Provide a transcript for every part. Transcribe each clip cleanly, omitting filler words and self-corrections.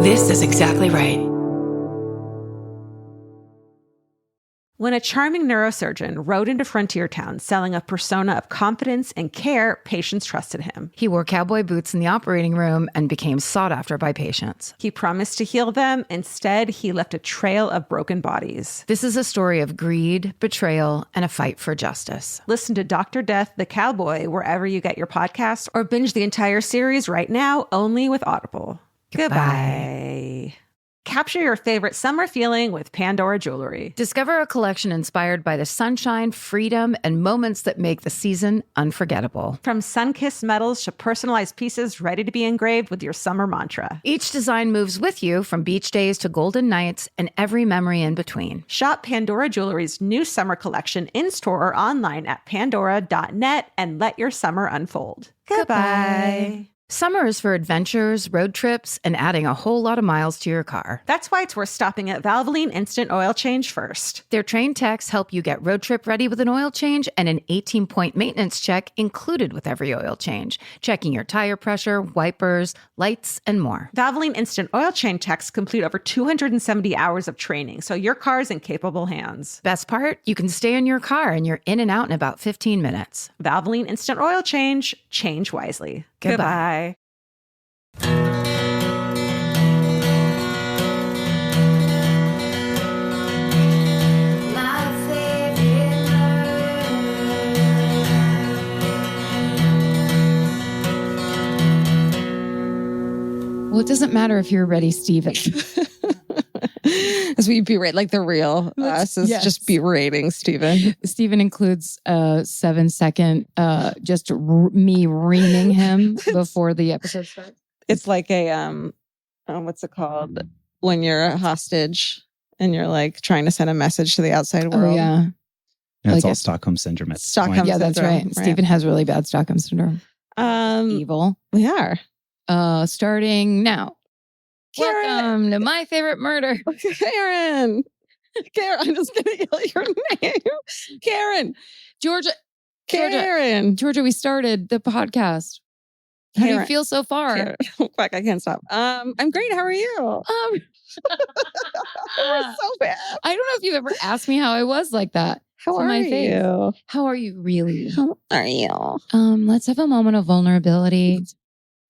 This is exactly right. When a charming neurosurgeon rode into Frontier Town selling a persona of confidence and care, patients trusted him. He wore cowboy boots in the operating room and became sought after by patients. He promised to heal them. Instead, he left a trail of broken bodies. This is a story of greed, betrayal, and a fight for justice. Listen to Dr. Death, the Cowboy, wherever you get your podcasts, or binge the entire series right now, only with Audible. Goodbye. Capture your favorite summer feeling with Pandora Jewelry. Discover a collection inspired by the sunshine, freedom, and moments that make the season unforgettable. From sun-kissed metals to personalized pieces ready to be engraved with your summer mantra. Each design moves with you from beach days to golden nights and every memory in between. Shop Pandora Jewelry's new summer collection in-store or online at pandora.net and let your summer unfold. Goodbye. Summer is for adventures, road trips, and adding a whole lot of miles to your car. That's why it's worth stopping at Valvoline Instant Oil Change first. Their trained techs help you get road trip ready with an oil change and an 18-point maintenance check included with every oil change, checking your tire pressure, wipers, lights, and more. Valvoline Instant Oil Change techs complete over 270 hours of training, so your car's in capable hands. Best part? You can stay in your car and you're in and out in about 15 minutes. Valvoline Instant Oil Change. Change wisely. Goodbye. Well, it doesn't matter if you're ready, Steven. As we berate, like the real us is just berating Steven. Steven includes a 7-second me reaming him before the episode starts. It's like a what's it called when you're a hostage and you're like trying to send a message to the outside world. Oh yeah, it's all Stockholm syndrome at this point. Yeah, that's right. Steven has really bad Stockholm syndrome. Evil. We are starting now. Karen. Welcome to My Favorite Murder. Karen, I'm just gonna yell your name. Karen, Georgia, we started the podcast. How do you feel so far? Oh, fuck, I can't stop. I'm great. How are you? We're so bad. I don't know if you've ever asked me how I was like that. How are you? How are you really? How are you? Let's have a moment of vulnerability.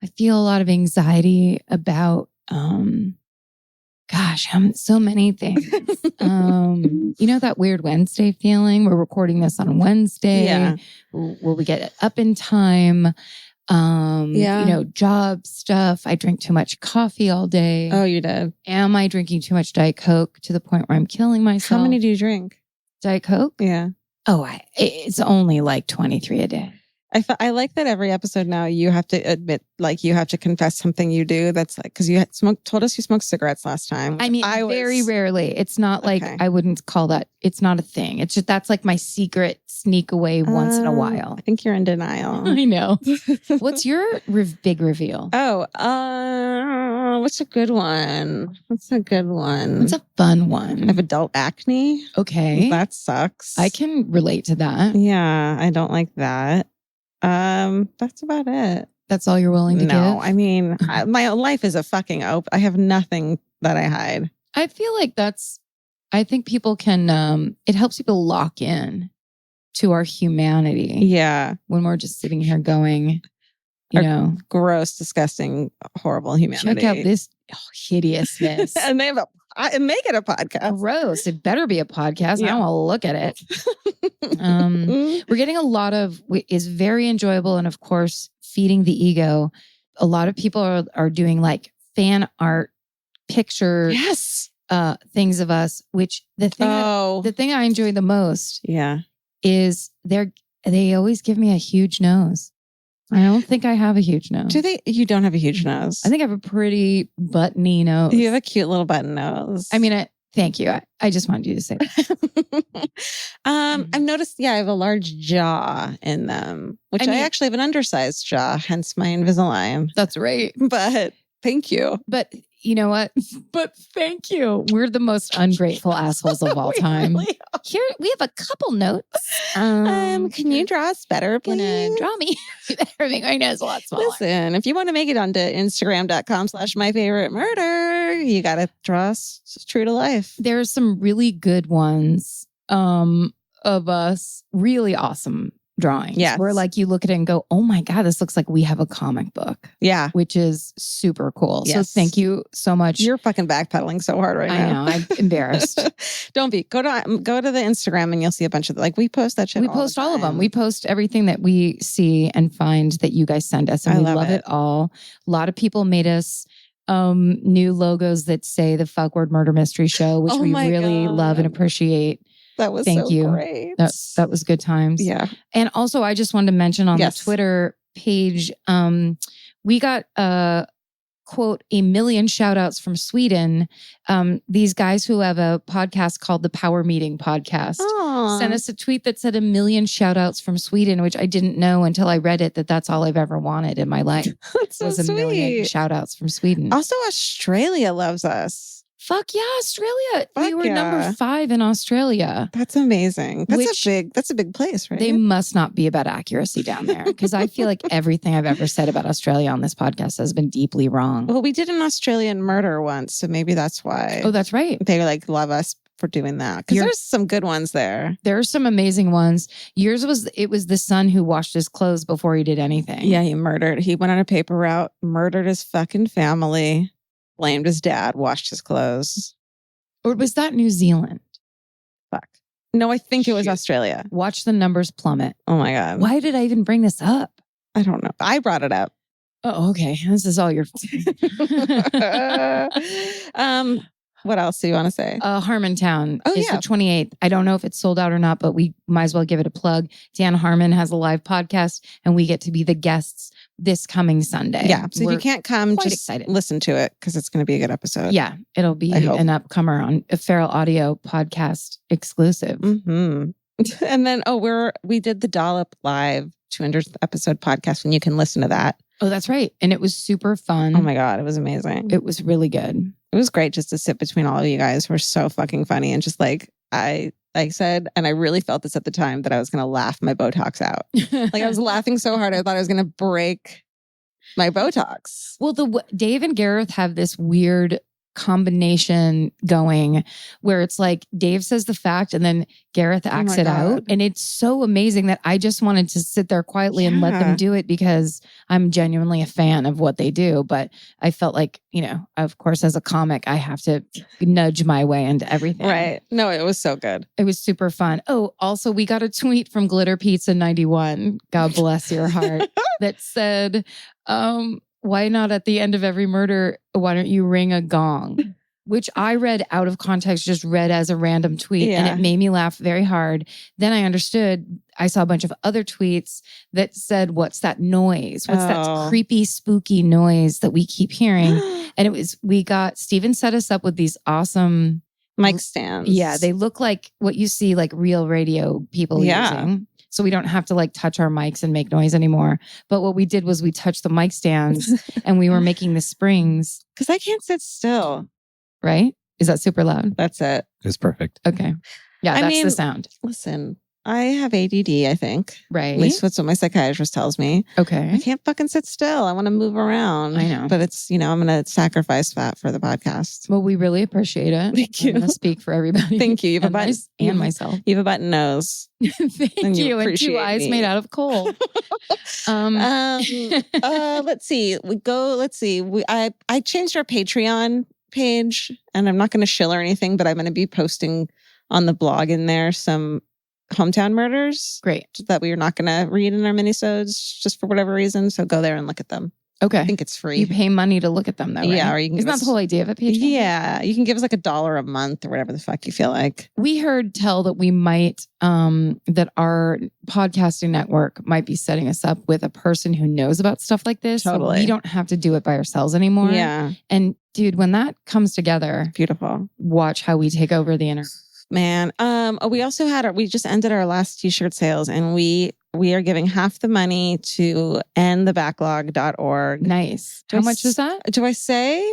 I feel a lot of anxiety about so many things. You know that weird Wednesday feeling? We're recording this on Wednesday. Yeah. Will we get it up in time? Job stuff. I drink too much coffee all day. Oh, you did. Am I drinking too much Diet Coke to the point where I'm killing myself? How many do you drink? Diet Coke? Yeah. Oh, it's only like 23 a day. I like that every episode now you have to admit, like you have to confess something you do. That's like, because you told us you smoked cigarettes last time. I mean, very rarely. It's not like, I wouldn't call that, it's not a thing. It's just, that's like my secret sneak away once in a while. I think you're in denial. I know. What's your big reveal? Oh, what's a good one? What's a fun one? I have adult acne. Okay. That sucks. I can relate to that. Yeah, I don't like that. That's about it. That's all you're willing to give? No, I mean, my life is a fucking ope. I have nothing that I hide. I feel like I think people can, it helps people lock in to our humanity. Yeah. When we're just sitting here going, gross, disgusting, horrible humanity. Check out this hideousness. And they have make it a podcast. Gross. It better be a podcast. Yeah. I don't want to look at it. We're getting a lot of, is very enjoyable. And of course, feeding the ego. A lot of people are doing like fan art picture things of us, which the thing I enjoy the most is they always give me a huge nose. I don't think I have a huge nose. You don't have a huge nose. I think I have a pretty buttony nose. You have a cute little button nose. I mean, thank you. I just wanted you to say that. I've noticed, I have a large jaw in them, which I actually have an undersized jaw, hence my Invisalign. That's right. But thank you. But you know what? But thank you. We're the most ungrateful assholes of all time. Really Here, we have a couple notes. can you draw us better, please? Gonna draw me. Everything I know is a lot smaller. Listen, if you want to make it onto Instagram.com/myfavouritemurder, you got to draw us true to life. There's some really good ones of us, really awesome drawings. Yes. Where like you look at it and go, oh my God, this looks like we have a comic book. Yeah. Which is super cool. Yes. So thank you so much. You're fucking backpedaling so hard right now. I know. I'm embarrassed. Don't be. Go to the Instagram and you'll see a bunch of we post that shit. We post all of them. We post everything that we see and find that you guys send us. And we love it all. A lot of people made us new logos that say the Fuck Word Murder Mystery Show, which we really love and appreciate. That was Thank you. Great. That was good times. Yeah. And also, I just wanted to mention on the Twitter page, we got quote, 1 million shout outs from Sweden. These guys who have a podcast called the Power Meeting Podcast sent us a tweet that said 1 million shout outs from Sweden, which I didn't know until I read it, that's all I've ever wanted in my life. That's so was 1 million shout outs from Sweden. Also, Australia loves us. Fuck yeah, Australia. We were number 5 in Australia. That's amazing. That's a big place, right? They must not be about accuracy down there because I feel like everything I've ever said about Australia on this podcast has been deeply wrong. Well, we did an Australian murder once, so maybe that's why. Oh, that's right. They love us for doing that because there's some good ones there. There are some amazing ones. Yours was the son who washed his clothes before he did anything. Yeah, he went on a paper route, murdered his fucking family. Blamed his dad, washed his clothes. Or was that New Zealand? Fuck. No, I think it was Australia. Watch the numbers plummet. Oh my God. Why did I even bring this up? I don't know. I brought it up. Oh, okay. This is all your What else do you want to say? Harmontown is the 28th. I don't know if it's sold out or not, but we might as well give it a plug. Dan Harmon has a live podcast and we get to be the guests this coming Sunday. Yeah. So if you can't come, just excited. Listen to it because it's going to be a good episode. Yeah. It'll be an upcomer on a Feral Audio podcast exclusive. Mm-hmm. And then, we did the Dollop Live 200th episode podcast and you can listen to that. Oh, that's right. And it was super fun. Oh my God. It was amazing. It was really good. It was great just to sit between all of you guys who are so fucking funny and just I said, and I really felt this at the time that I was going to laugh my Botox out. I was laughing so hard. I thought I was going to break my Botox. Well, Dave and Gareth have this weird combination going where it's like Dave says the fact and then Gareth acts it out. And it's so amazing that I just wanted to sit there quietly and let them do it because I'm genuinely a fan of what they do. But I felt like, of course, as a comic, I have to nudge my way into everything. Right. No, it was so good. It was super fun. Oh, also, we got a tweet from Glitter Pizza 91. God bless your heart. That said, why not at the end of every murder, why don't you ring a gong? Which I read out of context, just read as a random tweet. And it made me laugh very hard. Then I understood, I saw a bunch of other tweets that said, what's that noise? What's that creepy, spooky noise that we keep hearing? And Steven set us up with these awesome mic stands. Yeah, they look like what you see like real radio people using. So we don't have to touch our mics and make noise anymore. But what we did was we touched the mic stands and we were making the springs. Because I can't sit still. Right? Is that super loud? That's it. It's perfect. Okay. Yeah, that's the sound. Listen, I have ADD, I think. Right. At least that's what my psychiatrist tells me. Okay. I can't fucking sit still. I want to move around. I know. But it's, I'm going to sacrifice that for the podcast. Well, we really appreciate it. Thank you. I'm going to speak for everybody. Thank you. You have a button. And myself. You have a button nose. Thank you. And 2 eyes made out of coal. Let's see. I changed our Patreon page and I'm not going to shill or anything, but I'm going to be posting on the blog in there some hometown murders. Great. That we are not going to read in our minisodes just for whatever reason. So go there and look at them. Okay. I think it's free. You pay money to look at them though, right? Yeah. Or you can Isn't that the whole idea of a Patreon? Yeah. You can give us $1 a month or whatever the fuck you feel like. We heard tell that we might, that our podcasting network might be setting us up with a person who knows about stuff like this. Totally. So we don't have to do it by ourselves anymore. Yeah. And dude, when that comes together, beautiful. Watch how we take over the internet. Man. We also we just ended our last t-shirt sales and we are giving half the money to endthebacklog.org. Nice. How much was that? Do I say?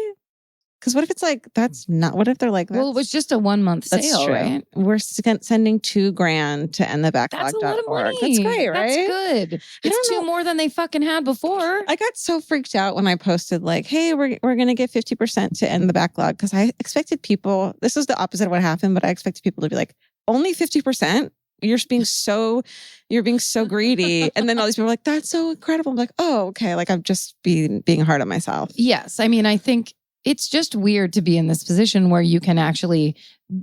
Because what if it's like, what if they're like, well, it was just a 1 month sale, true. right? We're sending $2,000 to endthebacklog.org. That's a lot of money. That's great, right? That's good. It's two more than they fucking had before. I got so freaked out when I posted like, hey, we're going to give 50% to end the backlog. Because I expected people, this is the opposite of what happened, but I expected people to be like, only 50%? You're being so greedy. And then all these people are like, that's so incredible. I'm like, oh, okay. Like I'm just being hard on myself. Yes. I mean, I think it's just weird to be in this position where you can actually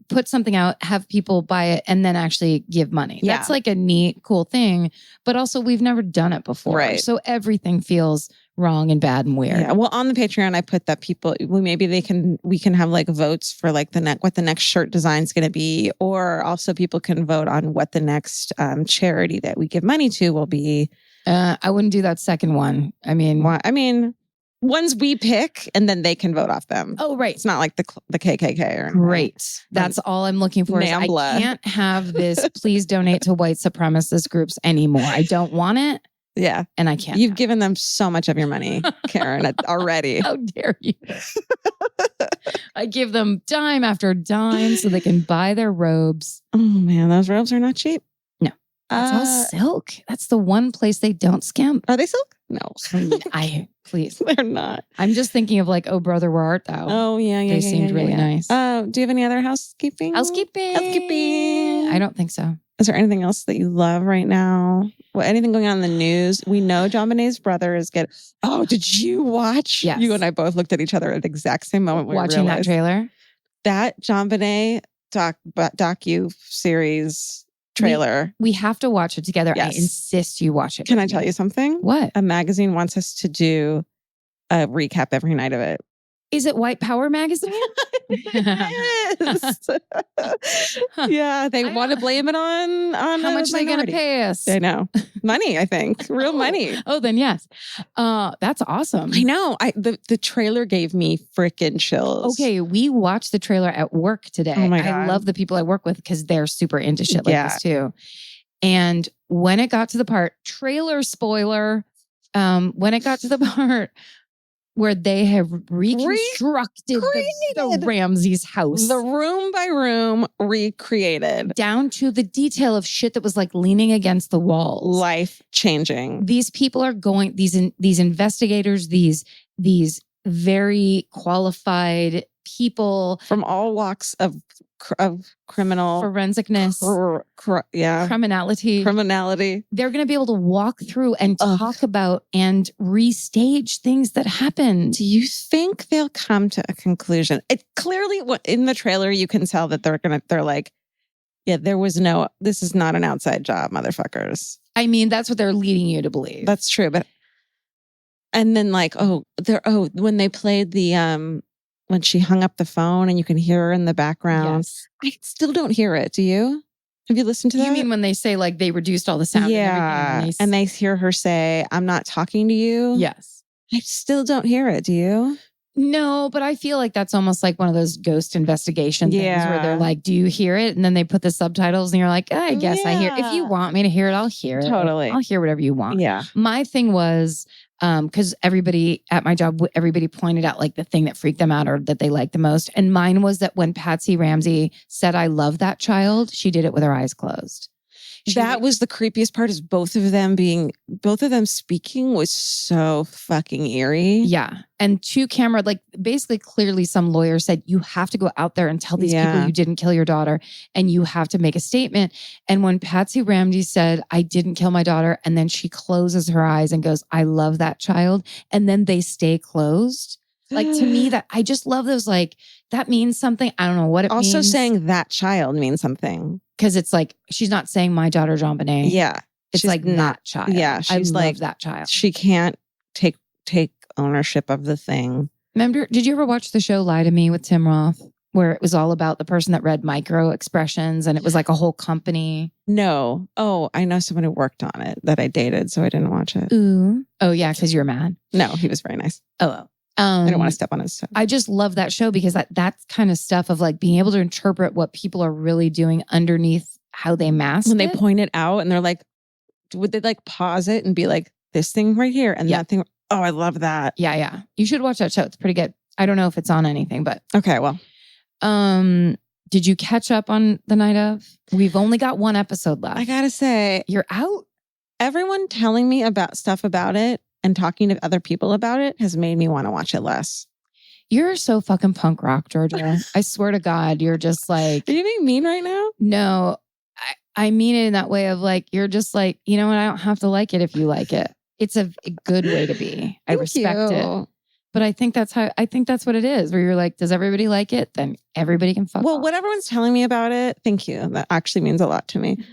put something out, have people buy it, and then actually give money. Yeah. That's like a neat, cool thing. But also we've never done it before. Right. So everything feels wrong and bad and weird. Yeah. Well, on the Patreon, I put that we can have like votes for like what the next shirt design is going to be, or also people can vote on what the next charity that we give money to will be. I wouldn't do that second one. I mean, ones we pick and then they can vote off them. Oh, right. It's not like the KKK or anything. Great. That's all I'm looking for. Is I can't have this. Please donate to white supremacist groups anymore. I don't want it. Yeah. And I can't. You've given them so much of your money, Karen, already. How dare you? I give them dime after dime so they can buy their robes. Oh, man. Those robes are not cheap. No. It's all silk. That's the one place they don't skimp. Are they silk? No. Please. They're not. I'm just thinking of like, oh, brother, where art thou? Oh, yeah. They seemed really nice. Do you have any other housekeeping? Housekeeping. I don't think so. Is there anything else that you love right now? Anything going on in the news? We know John Bonet's brother is getting... Oh, did you watch? Yes. You and I both looked at each other at the exact same moment. Watching that trailer? That John Bonet docu-series trailer. We have to watch it together. Yes. I insist you watch it. Can I tell you something? What? A magazine wants us to do a recap every night of it. Is it White Power Magazine? Yes. Yeah, they want to blame it on how much are they going to pay us? I know. Money, I think. Real money. Oh, then yes. That's awesome. I know. The trailer gave me freaking chills. Okay, we watched the trailer at work today. Oh my God. I love the people I work with because they're super into shit like this too. And when it got to the part, trailer spoiler, when it got to the part where they have reconstructed the Ramses house. The room by room recreated. Down to the detail of shit that was like leaning against the walls. Life changing. These people are going, these investigators, these very qualified people. From all walks of criminal. Forensicness. Criminality. They're going to be able to walk through and talk about and restage things that happened. Do you think they'll come to a conclusion? It clearly, in the trailer, you can tell that they're like, yeah, this is not an outside job, motherfuckers. I mean, that's what they're leading you to believe. That's true. And then like, when they played the, when she hung up the phone and you can hear her in the background. Yes. I still don't hear it. Do you? Have you listened to that? You mean when they say like they reduced all the sound? Yeah. And they hear her say, I'm not talking to you. Yes. I still don't hear it. Do you? No, but I feel like that's almost like one of those ghost investigation things where they're like, do you hear it? And then they put the subtitles and you're like, I guess I hear it. If you want me to hear it, I'll hear it. Totally. I'll hear whatever you want. Yeah. My thing was, because everybody at my job, everybody pointed out like the thing that freaked them out or that they liked the most. And mine was that when Patsy Ramsey said, I love that child, she did it with her eyes closed. That was the creepiest part, is both of them speaking was so fucking eerie. Yeah. And to camera, like basically clearly some lawyer said, you have to go out there and tell these people you didn't kill your daughter and you have to make a statement. And when Patsy Ramsey said, I didn't kill my daughter, and then she closes her eyes and goes, I love that child. And then they stay closed. Like to me, that I just love those, like, that means something. I don't know what it means. Also saying that child means something. Because it's like, she's not saying my daughter, Jean Bonnet. Yeah. It's like that child. Yeah. She's I love like that child. She can't take ownership of the thing. Remember, did you ever watch the show Lie to Me with Tim Roth? Where it was all about the person that read micro expressions and it was like a whole company. No. Oh, I know someone who worked on it that I dated, so I didn't watch it. Ooh. Oh, yeah, because you're mad. No, he was very nice. Oh. I don't want to step on his toe. I just love that show because that kind of stuff of like being able to interpret what people are really doing underneath how they mask when they point it out and they're like, would they like pause it and be like, this thing right here and that thing? Oh, I love that. Yeah. You should watch that show. It's pretty good. I don't know if it's on anything, but okay. Well, did you catch up on the night of? We've only got one episode left. I gotta say, you're out. Everyone telling me about stuff about it and talking to other people about it has made me want to watch it less. You're so fucking punk rock, Georgia. I swear to God, you're just like... Are you being mean right now? No, I mean it in that way of like, you're just like, you know what? I don't have to like it if you like it. It's a good way to be. I respect it. But I think that's what it is, where you're like, does everybody like it? Then everybody can fuck off. What everyone's telling me about it, thank you. That actually means a lot to me.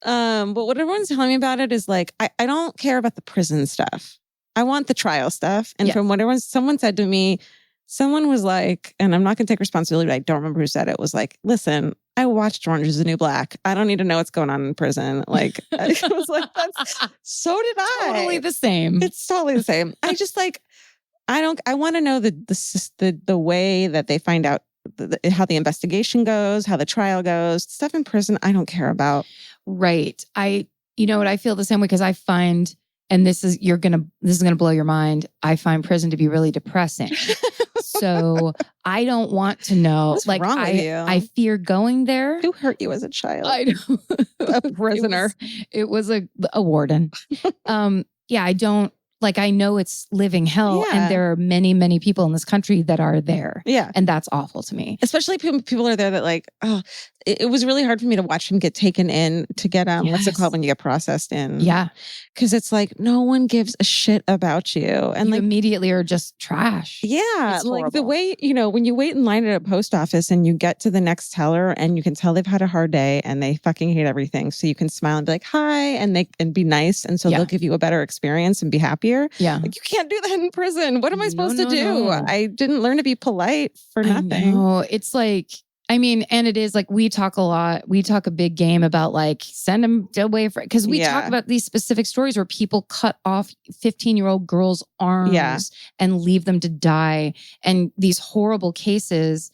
But what everyone's telling me about it is like, I don't care about the prison stuff. I want the trial stuff. And from what someone said to me, someone was like, and I'm not going to take responsibility, but I don't remember who said it, was like, listen, I watched Orange is the New Black. I don't need to know what's going on in prison. Like, I was like, so did I. Totally the same. It's totally the same. I just like, I want to know the way that they find out how the investigation goes, how the trial goes. Stuff in prison, I don't care about. Right. You know what? I feel the same way because I find, and this is gonna blow your mind. I find prison to be really depressing. So I don't want to know. What's wrong with you? I fear going there. Who hurt you as a child? I know. A prisoner. It was a warden. Yeah, I don't. Like, I know it's living hell, and there are many, many people in this country that are there. Yeah. And that's awful to me. Especially people are there that like, it was really hard for me to watch him get taken in to get, what's it called when you get processed in? Yeah. Because it's like, no one gives a shit about you. And you like, immediately are just trash. Yeah. Like the way, when you wait in line at a post office and you get to the next teller and you can tell they've had a hard day and they fucking hate everything. So you can smile and be like, hi, and be nice. And so they'll give you a better experience and be happier. Yeah. Like, you can't do that in prison. What am I supposed to do? No. I didn't learn to be polite for nothing. No, it's like, I mean, and it is like, we talk a lot. We talk a big game about like, send them away because we talk about these specific stories where people cut off 15-year-old girls' arms and leave them to die, and these horrible cases.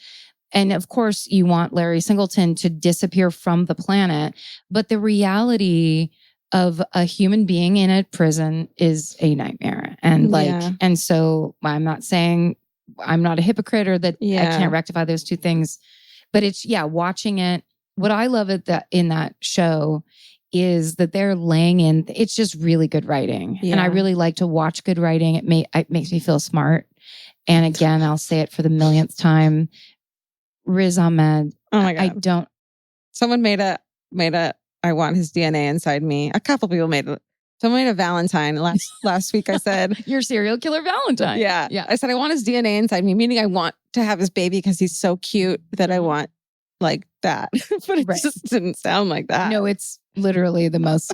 And of course, you want Larry Singleton to disappear from the planet. But the reality of a human being in a prison is a nightmare. And and so I'm not saying I'm not a hypocrite or that I can't rectify those two things. But it's, watching it. What I love in that show is that they're laying in, it's just really good writing. Yeah. And I really like to watch good writing. It makes me feel smart. And again, I'll say it for the millionth time. Riz Ahmed. Oh my God. Someone made a, I want his DNA inside me. A couple people someone made a Valentine last week. I said, your serial killer Valentine. Yeah. I said, I want his DNA inside me, meaning I want to have his baby because he's so cute that I want like that. But it just didn't sound like that. No, it's literally the most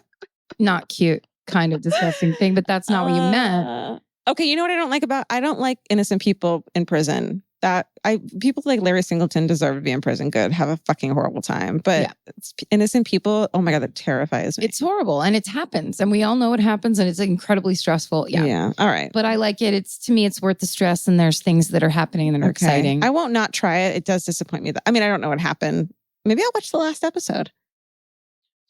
not cute kind of disgusting thing, but that's not what you meant. Okay. You know what I don't like innocent people in prison. People like Larry Singleton deserve to be in prison. Good. Have a fucking horrible time. But innocent people, oh my God, that terrifies me. It's horrible. And it happens. And we all know it happens. And it's incredibly stressful. Yeah. Yeah. All right. But I like it. To me, it's worth the stress. And there's things that are happening that are exciting. I won't not try it. It does disappoint me. I don't know what happened. Maybe I'll watch the last episode.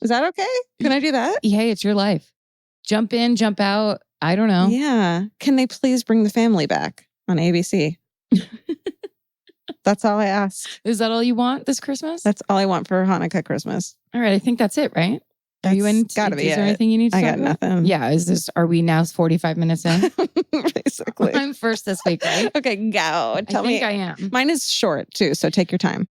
Is that okay? Can I do that? Hey, it's your life. Jump in, jump out. I don't know. Yeah. Can they please bring the family back on ABC? That's all I ask. Is that all you want this Christmas? That's all I want for Hanukkah Christmas. All right. I think that's it, right? Are you in? Gotta be. Is there anything you need to I talk got about? nothing. Yeah. Are we now 45 minutes in? Basically. I'm first this week, right? Okay, go. Tell me. I am. Mine is short too, so take your time.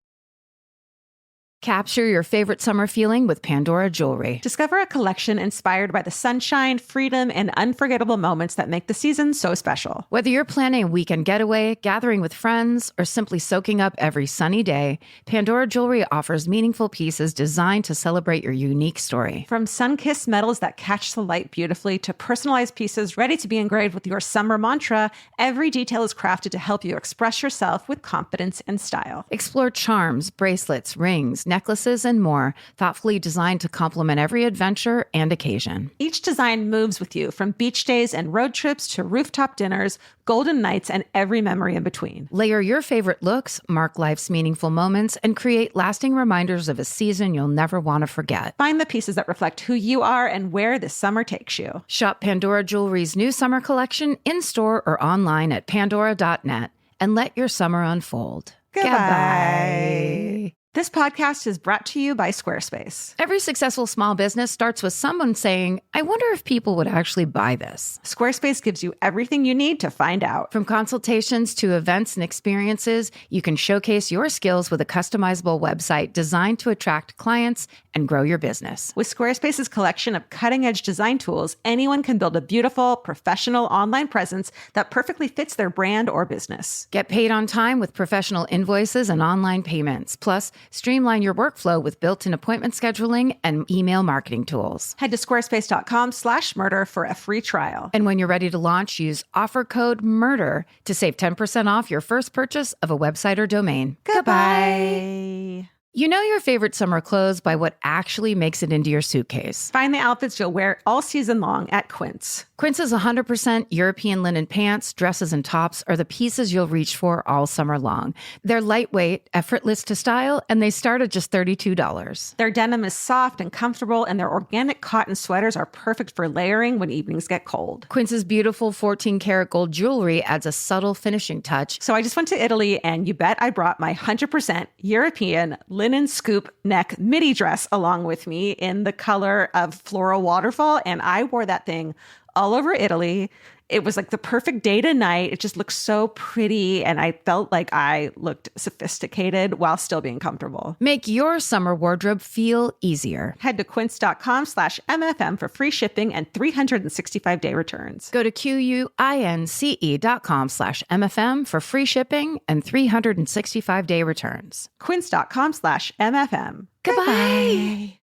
Capture your favorite summer feeling with Pandora Jewelry. Discover a collection inspired by the sunshine, freedom, and unforgettable moments that make the season so special. Whether you're planning a weekend getaway, gathering with friends, or simply soaking up every sunny day, Pandora Jewelry offers meaningful pieces designed to celebrate your unique story. From sun-kissed metals that catch the light beautifully to personalized pieces ready to be engraved with your summer mantra, every detail is crafted to help you express yourself with confidence and style. Explore charms, bracelets, rings, necklaces, and more, thoughtfully designed to complement every adventure and occasion. Each design moves with you, from beach days and road trips to rooftop dinners, golden nights, and every memory in between. Layer your favorite looks, mark life's meaningful moments, and create lasting reminders of a season you'll never want to forget. Find the pieces that reflect who you are and where this summer takes you. Shop Pandora Jewelry's new summer collection in-store or online at pandora.net. and let your summer unfold. Goodbye. This podcast is brought to you by Squarespace. Every successful small business starts with someone saying, I wonder if people would actually buy this. Squarespace gives you everything you need to find out. From consultations to events and experiences, you can showcase your skills with a customizable website designed to attract clients and grow your business. With Squarespace's collection of cutting-edge design tools, anyone can build a beautiful, professional online presence that perfectly fits their brand or business. Get paid on time with professional invoices and online payments. Plus, streamline your workflow with built-in appointment scheduling and email marketing tools. Head to squarespace.com/murder for a free trial. And when you're ready to launch, use offer code MURDER to save 10% off your first purchase of a website or domain. Goodbye. You know your favorite summer clothes by what actually makes it into your suitcase. Find the outfits you'll wear all season long at Quince. Quince's 100% European linen pants, dresses, and tops are the pieces you'll reach for all summer long. They're lightweight, effortless to style, and they start at just $32. Their denim is soft and comfortable, and their organic cotton sweaters are perfect for layering when evenings get cold. Quince's beautiful 14-karat gold jewelry adds a subtle finishing touch. So I just went to Italy, and you bet I brought my 100% European linen scoop neck midi dress along with me in the color of floral waterfall, and I wore that thing all over Italy. It was like the perfect day to night. It just looked so pretty, and I felt like I looked sophisticated while still being comfortable. Make your summer wardrobe feel easier. Head to quince.com/MFM for free shipping and 365-day returns. Go to QUINCE.com/MFM for free shipping and 365-day returns. Quince.com/MFM. Goodbye.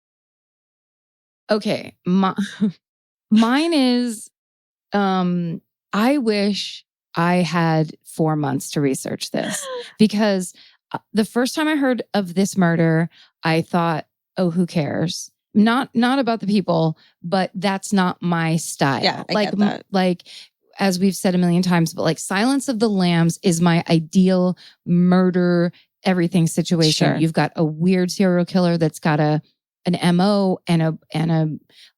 Okay. Mine is, I wish I had 4 months to research this, because the first time I heard of this murder, I thought, oh, who cares? Not about the people, but that's not my style. Yeah, I get that. Like, as we've said a million times, but like Silence of the Lambs is my ideal murder everything situation. Sure. You've got a weird serial killer that's got an MO and a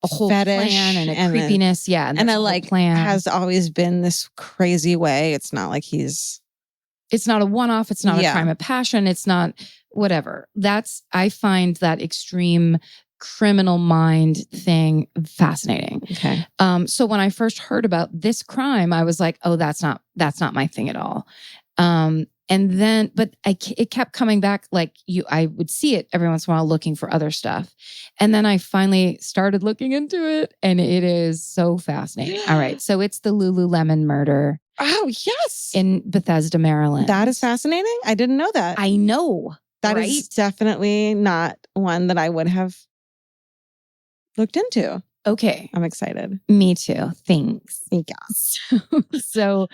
whole fetish plan and a creepiness. And a like plan has always been this crazy way. It's not like it's not a one-off. It's not a crime of passion. It's not whatever. I find that extreme criminal mind thing fascinating. Okay. So when I first heard about this crime, I was like, oh, that's not my thing at all. And then, but it kept coming back. Like I would see it every once in a while looking for other stuff. And then I finally started looking into it, and it is so fascinating. All right. So it's the Lululemon murder. Oh, yes. In Bethesda, Maryland. That is fascinating. I didn't know that. I know. That is definitely not one that I would have looked into. Okay. I'm excited. Me too. Thanks. Yes. So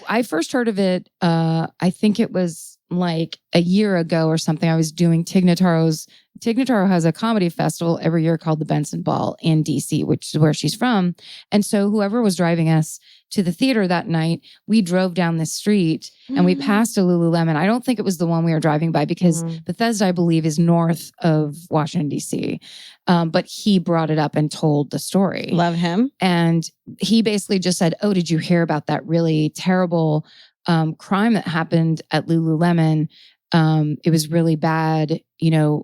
I first heard of it, I think it was like a year ago or something. I was doing Tig Notaro has a comedy festival every year called the Benson Ball in DC, which is where she's from. And so whoever was driving us to the theater that night, we drove down this street and we passed a Lululemon. I don't think it was the one we were driving by, because Bethesda, I believe, is north of Washington, DC. But he brought it up and told the story. Love him. And he basically just said, oh, did you hear about that really terrible crime that happened at Lululemon? It was really bad, and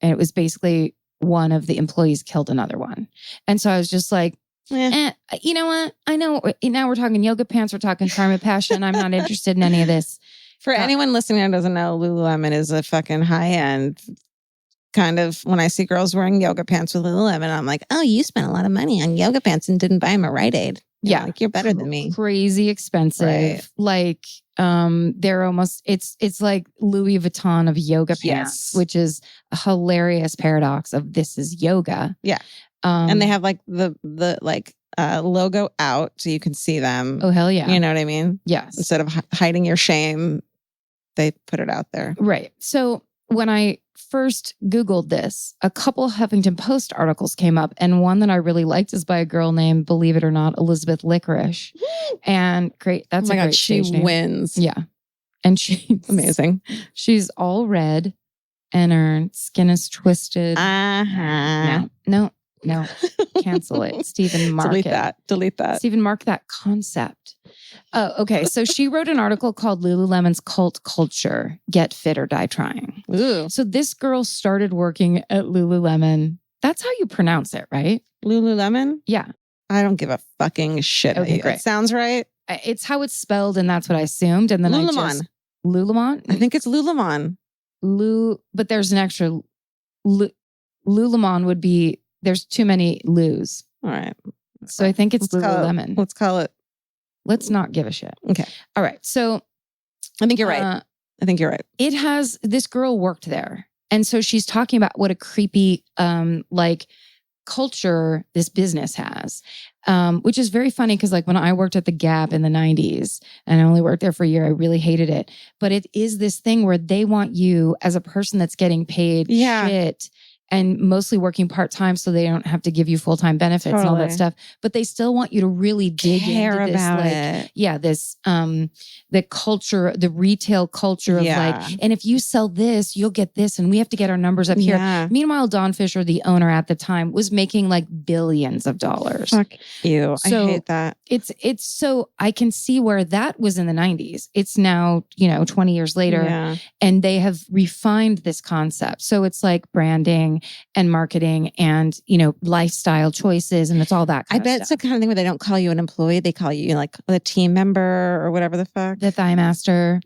it was basically one of the employees killed another one. And so I was just like, you know what? I know now we're talking yoga pants, we're talking crime of passion. I'm not interested in any of this. For anyone listening that doesn't know, Lululemon is a fucking high-end kind of, when I see girls wearing yoga pants with Lululemon, I'm like, oh, you spent a lot of money on yoga pants and didn't buy them a Rite Aid. Yeah. Like, you're better than me. Crazy expensive. Right. Like, they're almost, it's like Louis Vuitton of yoga pants, which is a hilarious paradox of this is yoga. Yeah. And they have like the logo out so you can see them. Oh, hell yeah. You know what I mean? Yes. Instead of hiding your shame, they put it out there. Right. So when I first Googled this, a couple Huffington Post articles came up, and one that I really liked is by a girl named, believe it or not, Elizabeth Licorice. And great. That's oh my a great God, she name. wins. Yeah. And she's amazing. She's all red and her skin is twisted. Uh-huh. No. No, cancel it. Stephen, mark Delete it. that. Delete that. Stephen, mark that concept. Oh, okay. So she wrote an article called Lululemon's Cult Culture, Get Fit or Die Trying. Ooh. So this girl started working at Lululemon. That's how you pronounce it, right? Lululemon? Yeah. I don't give a fucking shit. Okay, great. It sounds right. It's how it's spelled, and that's what I assumed. And then Lululemon. Lululemon? I think it's Lululemon. But there's an extra Lululemon would be, there's too many Lus. All right. So I think it's Lululemon. Let's call it. Let's not give a shit. Okay. All right. So I think you're right. I think you're right. It has, this girl worked there. And so she's talking about what a creepy, like culture this business has, which is very funny because like when I worked at the Gap in the 90s and I only worked there for a year, I really hated it. But it is this thing where they want you as a person that's getting paid shit and mostly working part-time so they don't have to give you full-time benefits and all that stuff. But they still want you to really dig into this, like, this, the culture, the retail culture of like, and if you sell this, you'll get this, and we have to get our numbers up here. Meanwhile, Dawn Fisher, the owner at the time, was making like billions of dollars. Fuck you. So I hate that. It's so I can see where that was in the 90s. It's now, 20 years later, and they have refined this concept. So it's like branding and marketing and, lifestyle choices. And it's all that kind I bet it's the kind of thing where they don't call you an employee. They call you like a team member or whatever the fuck. The thigh master.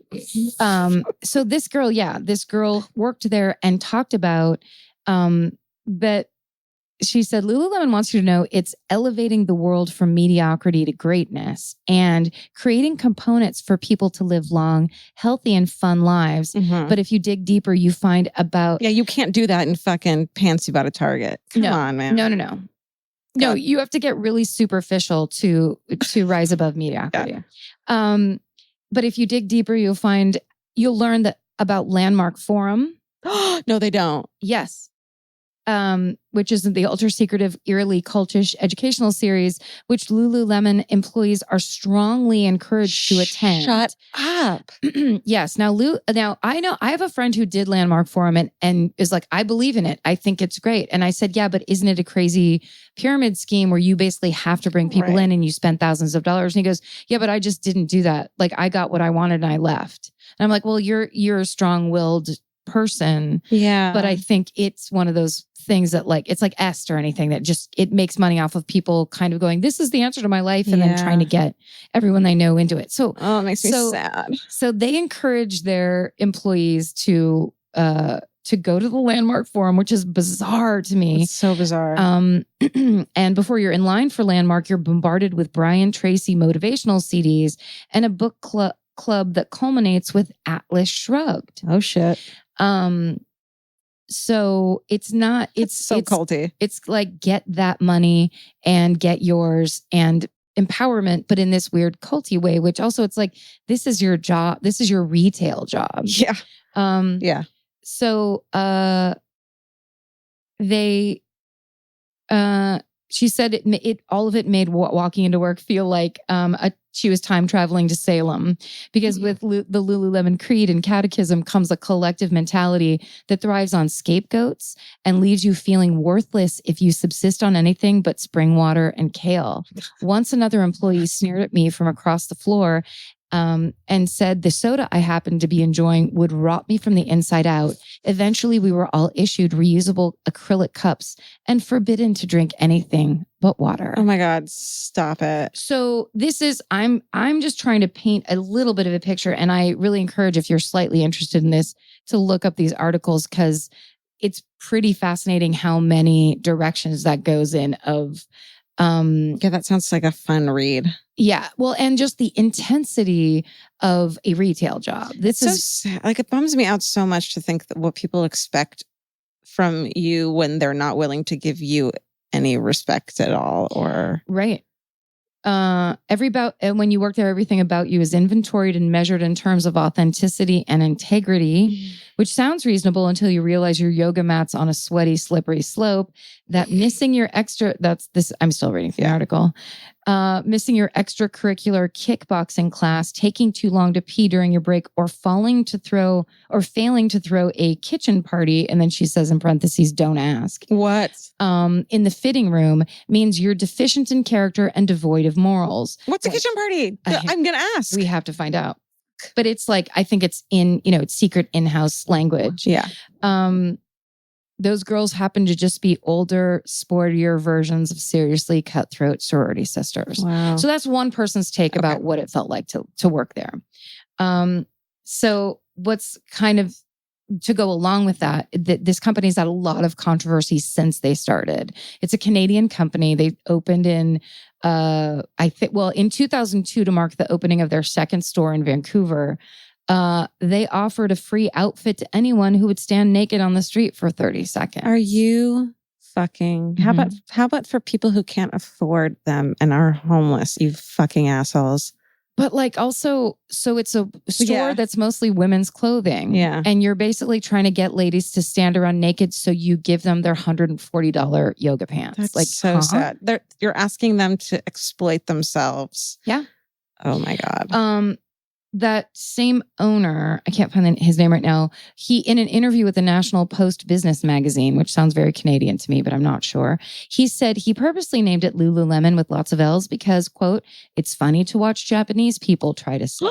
So this girl worked there and talked about that. She said, Lululemon wants you to know it's elevating the world from mediocrity to greatness and creating components for people to live long, healthy, and fun lives. Mm-hmm. But if you dig deeper, you find about... Yeah, you can't do that in fucking pants you bought at Target. Come on, man. No. No, you have to get really superficial to rise above mediocrity. But if you dig deeper, you'll learn that about Landmark Forum. No, they don't. Yes. Which is the ultra secretive, eerily cultish educational series, which Lululemon employees are strongly encouraged to attend. Shut up. Yes. Now I know I have a friend who did Landmark Forum and is like, I believe in it. I think it's great. And I said, yeah, but isn't it a crazy pyramid scheme where you basically have to bring people in and you spend thousands of dollars? And he goes, yeah, but I just didn't do that. Like I got what I wanted and I left. And I'm like, well, you're a strong-willed person. Yeah. But I think it's one of those things that like, it's like Est or anything that just, it makes money off of people kind of going, this is the answer to my life. And then trying to get everyone they know into it. So, it makes me sad. So they encourage their employees to go to the Landmark Forum, which is bizarre to me. It's so bizarre. And before you're in line for Landmark, you're bombarded with Brian Tracy motivational CDs and a book club that culminates with Atlas Shrugged. Oh shit. So it's not, it's so culty. It's like get that money and get yours and empowerment, but in this weird culty way, which also it's like, this is your job. This is your retail job. Yeah. So, she said it all of it made walking into work feel like she was time traveling to Salem, because with the Lululemon creed and catechism comes a collective mentality that thrives on scapegoats and leaves you feeling worthless if you subsist on anything but spring water and kale. Once another employee sneered at me from across the floor and said the soda I happened to be enjoying would rot me from the inside out. Eventually, we were all issued reusable acrylic cups and forbidden to drink anything but water. Oh my God, stop it. So this is, I'm just trying to paint a little bit of a picture. And I really encourage, if you're slightly interested in this, to look up these articles, because it's pretty fascinating how many directions that goes in of, that sounds like a fun read. Yeah. Well, and just the intensity of a retail job. This is so sad. Like, it bums me out so much to think that what people expect from you when they're not willing to give you any respect at all, or right. When you work there, everything about you is inventoried and measured in terms of authenticity and integrity, which sounds reasonable until you realize your yoga mat's on a sweaty, slippery slope. That missing your extra, I'm still reading the article. missing your extracurricular kickboxing class, taking too long to pee during your break, or failing to throw a kitchen party. And then she says in parentheses, don't ask. What? In the fitting room means you're deficient in character and devoid of morals. What's a kitchen party? I'm going to ask. We have to find out. But it's like, I think it's it's secret in-house language. Yeah. Those girls happen to just be older, sportier versions of seriously cutthroat sorority sisters. Wow. So that's one person's take about what it felt like to work there. So what's kind of to go along with that, this company's had a lot of controversy since they started. It's a Canadian company. They opened in, in 2002 to mark the opening of their second store in Vancouver. They offered a free outfit to anyone who would stand naked on the street for 30 seconds. Are you fucking... Mm-hmm. How about for people who can't afford them and are homeless, you fucking assholes? But like also, so it's a store that's mostly women's clothing. Yeah. And you're basically trying to get ladies to stand around naked so you give them their $140 yoga pants. That's like so sad. You're asking them to exploit themselves. Yeah. Oh my God. That same owner, I can't find his name right now. He, in an interview with the National Post Business magazine, which sounds very Canadian to me, but I'm not sure. He said he purposely named it Lululemon with lots of L's because, quote, it's funny to watch Japanese people try to say.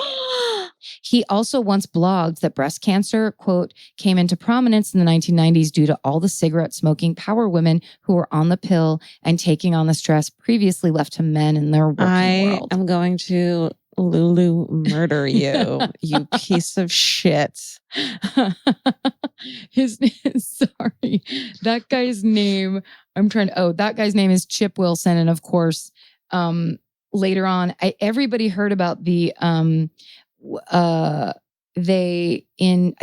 He also once blogged that breast cancer, quote, came into prominence in the 1990s due to all the cigarette smoking power women who were on the pill and taking on the stress previously left to men in their working world. I'm going to Lulu murder you, you piece of shit. Sorry. That guy's name, that guy's name is Chip Wilson. And of course, later on, everybody heard about the, I think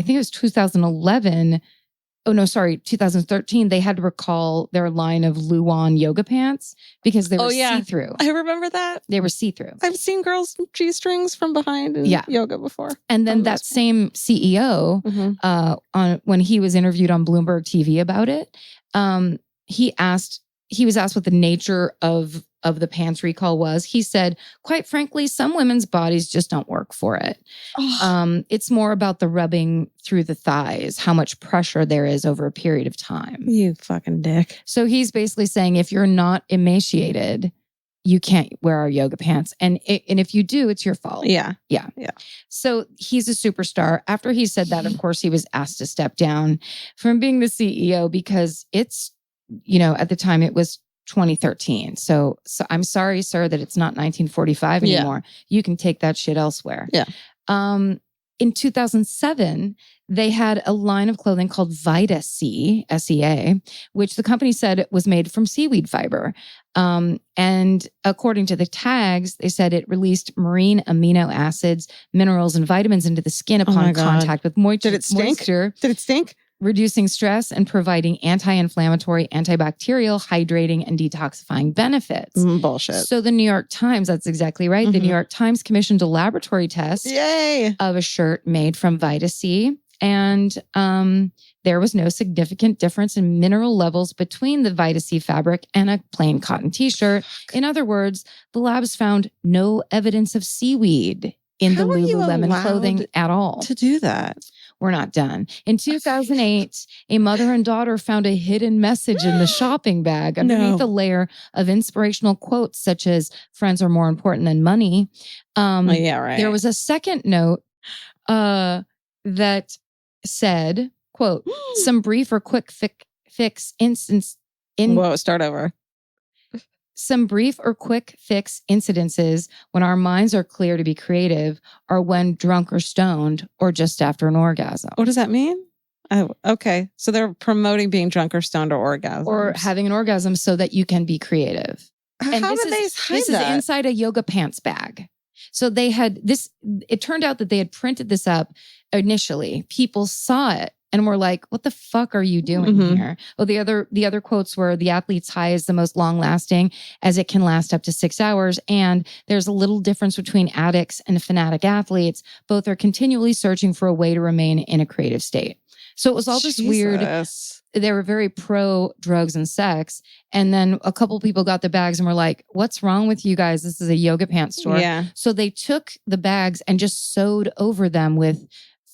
it was 2011. Oh, no, sorry, 2013, they had to recall their line of Luan yoga pants because they were see-through. I remember that. They were see-through. I've seen girls G-strings from behind in yoga before. And then that same CEO, when he was interviewed on Bloomberg TV about it, he was asked what the nature of the pants recall was. He said, quite frankly, some women's bodies just don't work for it. It's more about the rubbing through the thighs, how much pressure there is over a period of time. You fucking dick. So he's basically saying, if you're not emaciated, you can't wear our yoga pants. And if you do, it's your fault. Yeah. So he's a superstar. After he said that, of course, he was asked to step down from being the CEO because it's, at the time it was 2013. So I'm sorry, sir, that it's not 1945 anymore. You can take that shit elsewhere. Yeah. In 2007, they had a line of clothing called Vita C, SEA, which the company said it was made from seaweed fiber. And according to the tags, they said it released marine amino acids, minerals, and vitamins into the skin upon contact with moisture. Did it stink? Did it stink? Reducing stress and providing anti-inflammatory, antibacterial, hydrating, and detoxifying benefits. Bullshit. So the New York Times, that's exactly right. The New York Times commissioned a laboratory test of a shirt made from Vita C. And there was no significant difference in mineral levels between the Vita C fabric and a plain cotton t-shirt. In other words, the labs found no evidence of seaweed in the Lululemon clothing at all. To do that. We're not done. In 2008, a mother and daughter found a hidden message in the shopping bag underneath a layer of inspirational quotes such as friends are more important than money. There was a second note that said, quote, some brief or quick fix instance in... Whoa, start over. Some brief or quick fix incidences when our minds are clear to be creative are when drunk or stoned or just after an orgasm. What does that mean? Oh, okay. So they're promoting being drunk or stoned or orgasm. Or having an orgasm so that you can be creative. And How did they hide this that? is inside a yoga pants bag. So they had this, it turned out that they had printed this up initially. People saw it and were like, what the fuck are you doing here? Oh, the other quotes were, the athlete's high is the most long lasting as it can last up to 6 hours. And there's a little difference between addicts and fanatic athletes. Both are continually searching for a way to remain in a creative state. So it was all this weird. They were very pro drugs and sex. And then a couple people got the bags and were like, what's wrong with you guys? This is a yoga pants store. Yeah. So they took the bags and just sewed over them with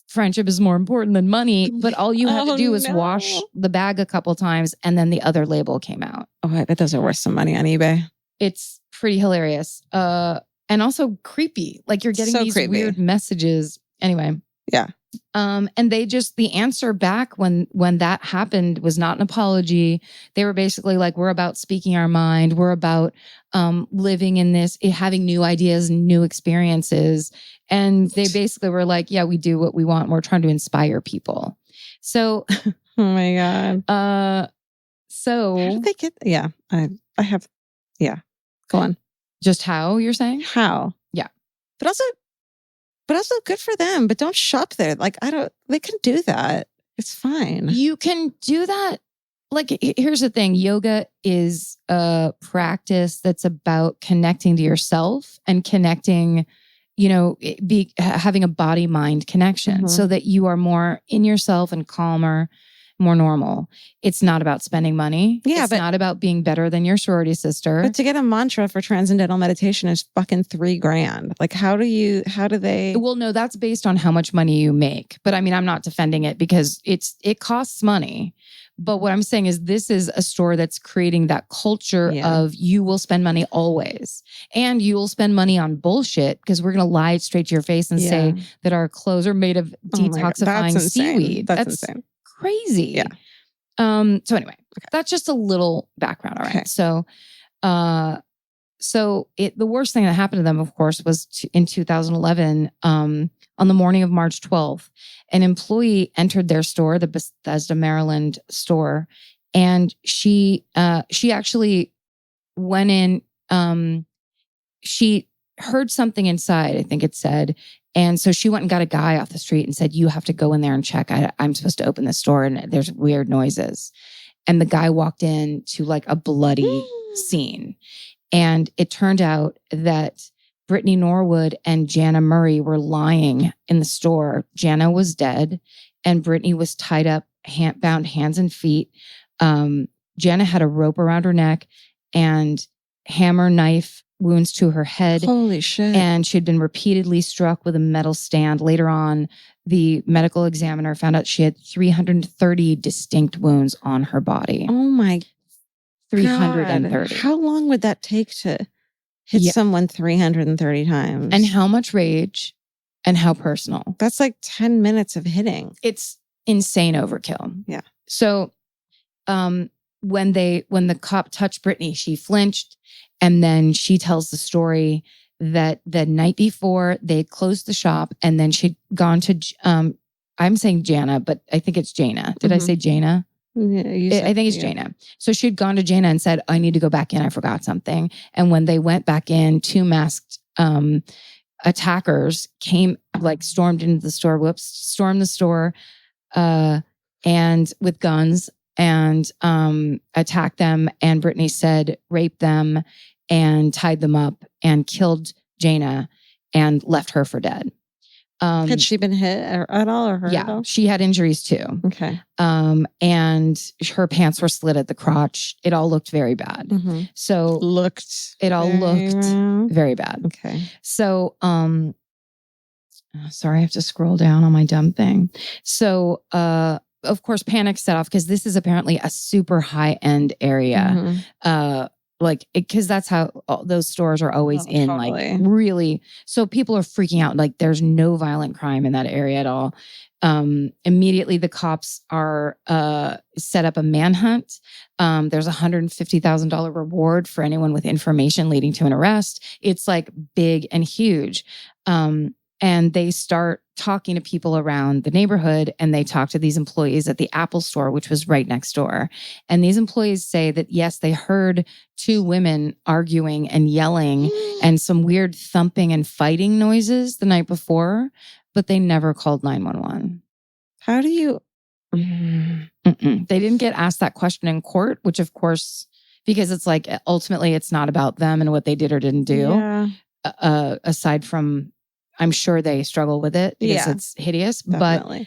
friendship is more important than money. But all you had to do was wash the bag a couple times and then the other label came out. Oh, I bet those are worth some money on eBay. It's pretty hilarious. And also creepy. Like you're getting these weird messages. Anyway. Yeah. And the answer back when that happened was not an apology. They were basically like, we're about speaking our mind. We're about living in this, having new ideas and new experiences. And they basically were like, yeah, we do what we want. We're trying to inspire people. So, oh my God. So how did they get? Yeah, I have. Yeah, go on. Just how you're saying? How? Yeah, but also good for them. But don't shop there. Like they can do that. It's fine. You can do that. Like, here's the thing. Yoga is a practice that's about connecting to yourself and connecting, having a body-mind connection so that you are more in yourself and calmer, more normal. It's not about spending money. Yeah, it's not about being better than your sorority sister. But to get a mantra for transcendental meditation is fucking $3,000. Like, how do they? Well, no, that's based on how much money you make. But I mean, I'm not defending it because it costs money. But what I'm saying is this is a store that's creating that culture of you will spend money always. And you will spend money on bullshit because we're going to lie straight to your face and say that our clothes are made of detoxifying seaweed. That's insane. Crazy. Yeah. So anyway, that's just a little background. All right. Okay. So the worst thing that happened to them, of course, was in 2011, on the morning of March 12th, an employee entered their store, the Bethesda, Maryland store, and she actually went in. She heard something inside, I think it said. And so she went and got a guy off the street and said, you have to go in there and check. I'm supposed to open the store and there's weird noises. And the guy walked in to like a bloody scene. And it turned out that Brittany Norwood and Jana Murray were lying in the store. Jana was dead and Brittany was tied up, bound hands and feet. Jana had a rope around her neck and hammer knife wounds to her head. Holy shit. And she had been repeatedly struck with a metal stand. Later on, the medical examiner found out she had 330 distinct wounds on her body. Oh my 330. God. How long would that take to hit someone 330 times? And how much rage and how personal. That's like 10 minutes of hitting. It's insane overkill. Yeah. So when the cop touched Brittany, she flinched. And then she tells the story that the night before they closed the shop and then she'd gone to, I'm saying Jana, but I think it's Jana. Did I say Jana? Yeah, I think it's Jana. So she'd gone to Jana and said, I need to go back in. I forgot something. And when they went back in, two masked attackers stormed into the store, stormed the store and with guns and attacked them. And Brittany said, rape them and tied them up and killed Jana and left her for dead. Had she been hit at all or hurt at all? She had injuries too. Okay. And her pants were slit at the crotch. It all looked very bad. Mm-hmm. So it all looked very bad. Okay. So, sorry, I have to scroll down on my dumb thing. So, of course, panic set off because this is apparently a super high-end area. Mm-hmm. Because that's how those stores are always in, totally. like really. So people are freaking out. Like there's no violent crime in that area at all. Immediately the cops are set up a manhunt. There's $150,000 reward for anyone with information leading to an arrest. It's like big and huge. And they start talking to people around the neighborhood and they talk to these employees at the Apple store, which was right next door. And these employees say that, yes, they heard two women arguing and yelling and some weird thumping and fighting noises the night before, but they never called 911. How do you? They didn't get asked that question in court, which of course, because it's like, ultimately it's not about them and what they did or didn't do. Yeah. Aside from, I'm sure they struggle with it because it's hideous. Definitely.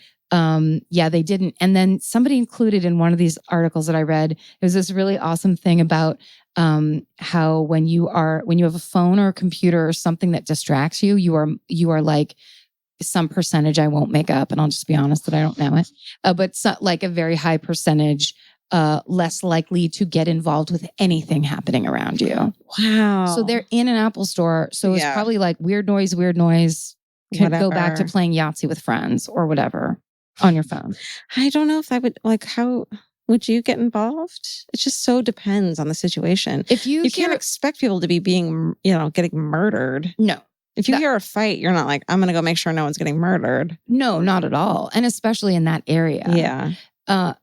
Yeah, they didn't. And then somebody included in one of these articles that I read, it was this really awesome thing about how when you have a phone or a computer or something that distracts you, you are like some percentage, I won't make up, and I'll just be honest that I don't know it, but like a very high percentage less likely to get involved with anything happening around you. Wow. So they're in an Apple store. So it's probably like weird noise, could go back to playing Yahtzee with friends or whatever on your phone. I don't know if I would, like, how would you get involved? It just so depends on the situation. If you can't expect people to be being, getting murdered. No. If you hear a fight, you're not like, I'm going to go make sure no one's getting murdered. No, not at all. And especially in that area. Yeah.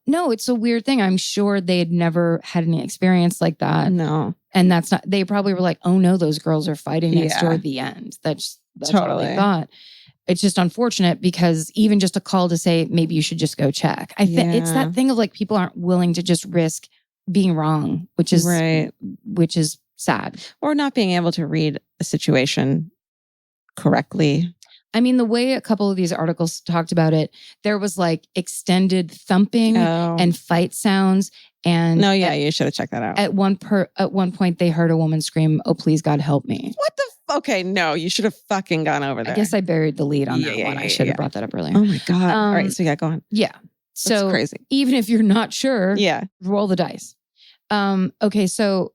No, it's a weird thing. I'm sure they had never had any experience like that. No. And they probably were like, oh no, those girls are fighting next door at the end. That's totally what they thought. It's just unfortunate because even just a call to say, maybe you should just go check. I think it's that thing of like, people aren't willing to just risk being wrong, which is sad. Or not being able to read a situation correctly. I mean, the way a couple of these articles talked about it, there was like extended thumping and fight sounds. And you should have checked that out. At one point, they heard a woman scream, "Oh, please, God, help me!" What the? Okay, no, you should have fucking gone over there. I guess I buried the lead on that one. I should have brought that up earlier. Oh my God! All right, so go on. Yeah, so that's crazy. Even if you're not sure, roll the dice. Okay, so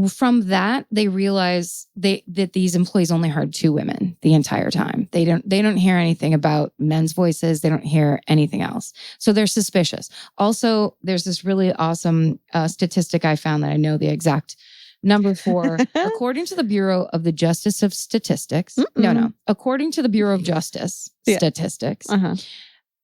from that, they realize that these employees only heard two women the entire time. They don't hear anything about men's voices. They don't hear anything else. So they're suspicious. Also, there's this really awesome statistic I found that I know the exact number for. According to the Bureau of the Justice of Statistics, according to the Bureau of Justice Statistics,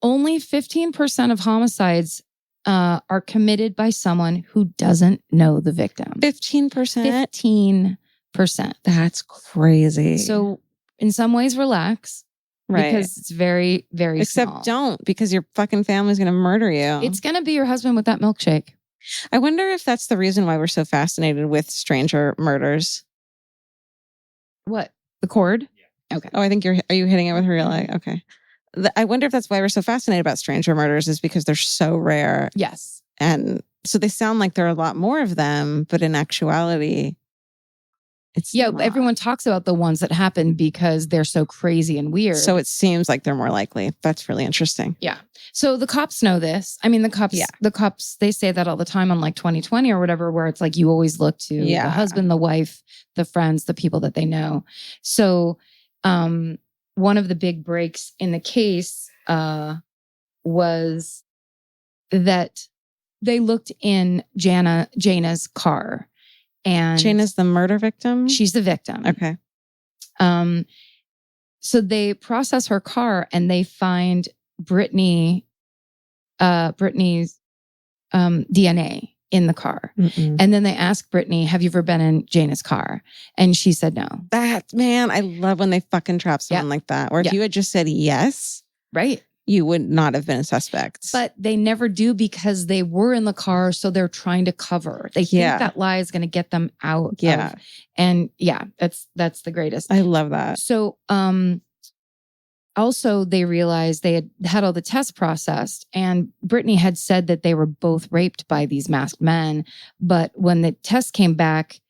only 15% of homicides are committed by someone who doesn't know the victim. 15%? 15%. That's crazy. So in some ways, relax. Right. Because it's very, very Except small. Don't, because your fucking family's going to murder you. It's going to be your husband with that milkshake. I wonder if that's the reason why we're so fascinated with stranger murders. What? The cord? Yeah. Okay. Oh, I think are you hitting it with real life? Okay. I wonder if that's why we're so fascinated about stranger murders, is because they're so rare. Yes. And so they sound like there are a lot more of them, but in actuality, it's not. Everyone talks about the ones that happen because they're so crazy and weird. So it seems like they're more likely. That's really interesting. Yeah. So the cops know this. I mean, the cops, they say that all the time on like 2020 or whatever, where it's like you always look to the husband, the wife, the friends, the people that they know. So, one of the big breaks in the case was that they looked in Jana's car. And Jana's the murder victim? She's the victim. Okay. So they process her car and they find Brittany's DNA in the car. Mm-mm. And then they ask Brittany, have you ever been in Jana's car? And she said no. Man, I love when they fucking trap someone like that. Or if you had just said yes, right, you would not have been a suspect. But they never do because they were in the car, so they're trying to cover. They think that lie is going to get them out. Yeah. That's the greatest. I love that. So, also, they realized they had all the tests processed, and Brittany had said that they were both raped by these masked men. But when the test came back,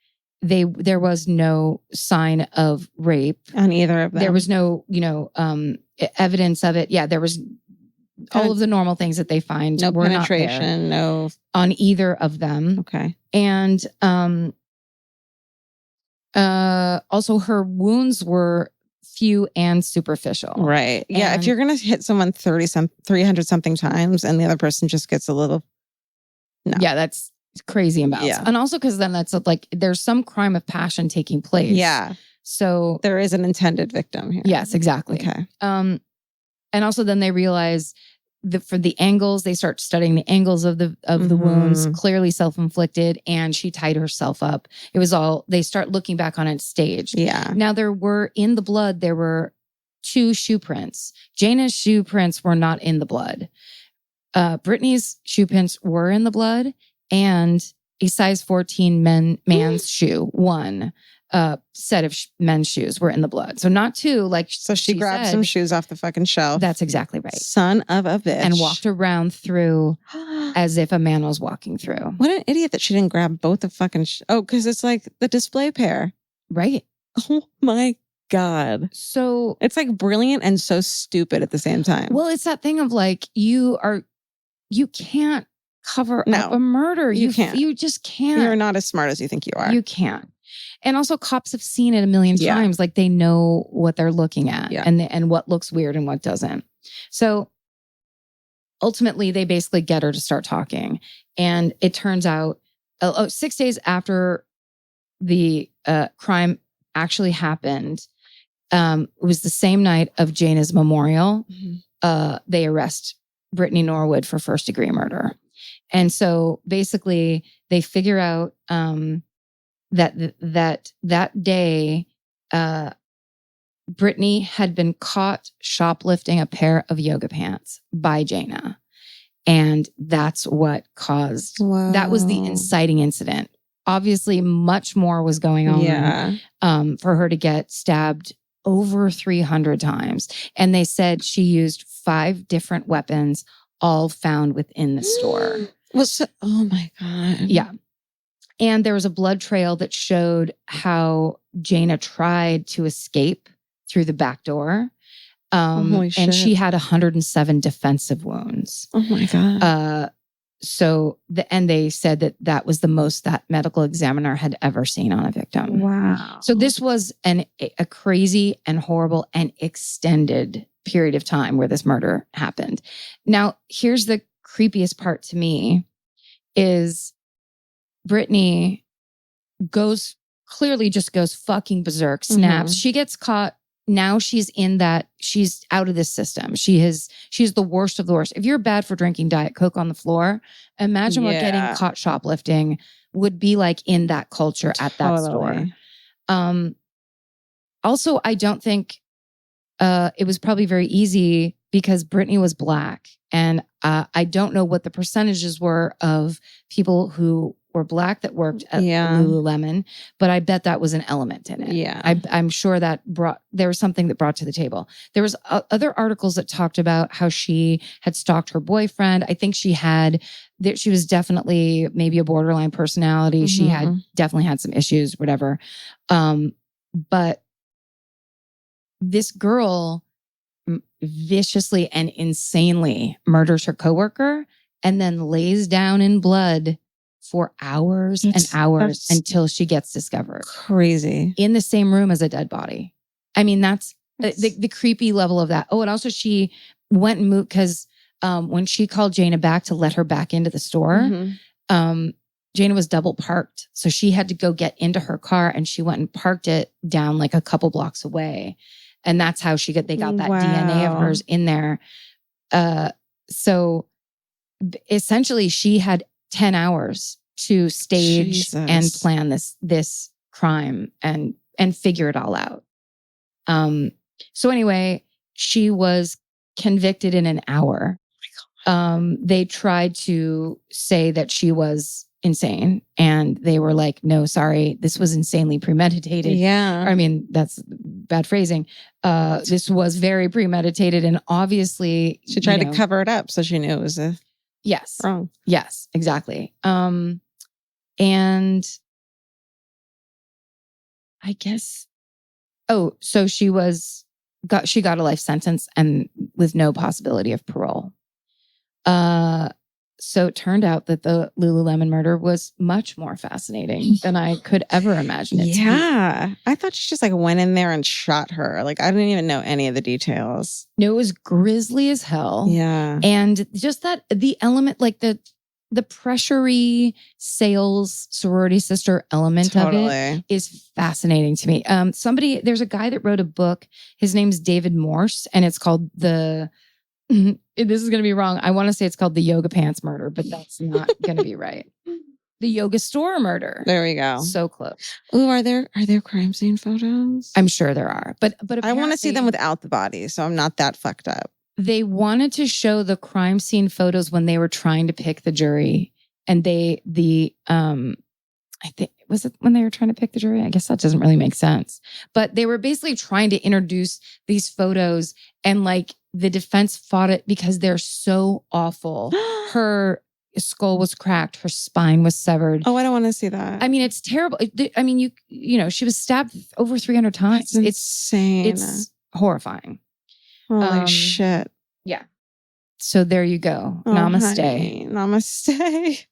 there was no sign of rape on either of them. There was no, evidence of it. Yeah, there was all of the normal things that they find. No were penetration, no on either of them. Okay, and also her wounds were few and superficial. Right. Yeah. If you're going to hit someone 300 something times and the other person just gets a little. No. Yeah, that's crazy amounts. Yeah. And also because then that's like, there's some crime of passion taking place. Yeah. So there is an intended victim here. Yes, exactly. Okay. And also then they realize that for the angles, they start studying the angles of the wounds, clearly self-inflicted, and she tied herself up. It was all, they start looking back on it staged. Yeah. Now in the blood, there were 2 shoe prints. Jana's shoe prints were not in the blood. Brittany's shoe prints were in the blood, and a size 14 man's shoe, one. set of men's shoes were in the blood. So not two, like So she grabbed some shoes off the fucking shelf. That's exactly right. Son of a bitch. And walked around through as if a man was walking through. What an idiot that she didn't grab both the fucking... because it's like the display pair. Right. Oh my God. So it's like brilliant and so stupid at the same time. Well, it's that thing of like, you can't cover up a murder. You can't. You just can't. You're not as smart as you think you are. You can't. And also cops have seen it a million times. Like they know what they're looking at and what looks weird and what doesn't. So ultimately they basically get her to start talking. And it turns out 6 days after the crime actually happened, it was the same night of Jana's memorial. They arrest Brittany Norwood for first-degree murder. And so basically they figure out that day, Brittany had been caught shoplifting a pair of yoga pants by Jana. And that's what caused, that was the inciting incident. Obviously, much more was going on for her to get stabbed over 300 times. And they said she used 5 different weapons, all found within the store. Oh my God. Yeah. And there was a blood trail that showed how Jana tried to escape through the back door. Holy shit. And she had 107 defensive wounds. Oh my God. And they said that was the most that medical examiner had ever seen on a victim. Wow. So this was a crazy and horrible and extended period of time where this murder happened. Now, here's the creepiest part to me is Brittany clearly just goes fucking berserk, snaps. She gets caught. Now she's out of this system. She's the worst of the worst. If you're bad for drinking Diet Coke on the floor, imagine what getting caught shoplifting would be like in that culture at that store. Also, I don't think it was probably very easy because Brittany was Black. And I don't know what the percentages were of people who were Black that worked at Lululemon, but I bet that was an element in it. Yeah. I'm sure that there was something that brought to the table. There was other articles that talked about how she had stalked her boyfriend. I think she was definitely maybe a borderline personality. She had definitely had some issues, whatever. But this girl viciously and insanely murders her coworker and then lays down in blood for hours and hours until she gets discovered. Crazy. In the same room as a dead body. I mean, that's the creepy level of that. Oh, and also she went and moved because when she called Jana back to let her back into the store, Jana was double parked. So she had to go get into her car and she went and parked it down like a couple blocks away. And that's how they got that DNA of hers in there. So essentially she had 10 hours to stage and plan this crime and figure it all out. So anyway, she was convicted in an hour. They tried to say that she was insane and they were like, no, sorry, this was insanely premeditated. Yeah. I mean, that's bad phrasing. This was very premeditated and obviously she tried to cover it up so she knew it was wrong. Yes, exactly. And I guess so she got a life sentence and with no possibility of parole. So it turned out that the Lululemon murder was much more fascinating than I could ever imagine it to be. I thought she just like went in there and shot her. Like I didn't even know any of the details. No, it was grisly as hell. Yeah. And just that the element, like the pressury sales sorority sister element of it is fascinating to me. There's a guy that wrote a book. His name's David Morse, and it's called this is going to be wrong. I want to say it's called the Yoga Pants Murder, but that's not going to be right. The Yoga Store Murder. There we go. So close. Oh, are there crime scene photos? I'm sure there are, but I want to see them without the body, so I'm not that fucked up. They wanted to show the crime scene photos when they were trying to pick the jury, and I think was it when they were trying to pick the jury? I guess that doesn't really make sense. But they were basically trying to introduce these photos, and like the defense fought it because they're so awful. Her skull was cracked. Her spine was severed. Oh, I don't want to see that. I mean, it's terrible. I mean, you know, she was stabbed over 300 times. It's insane. It's horrifying. Holy shit. Yeah. So there you go. Oh, Namaste. Honey. Namaste.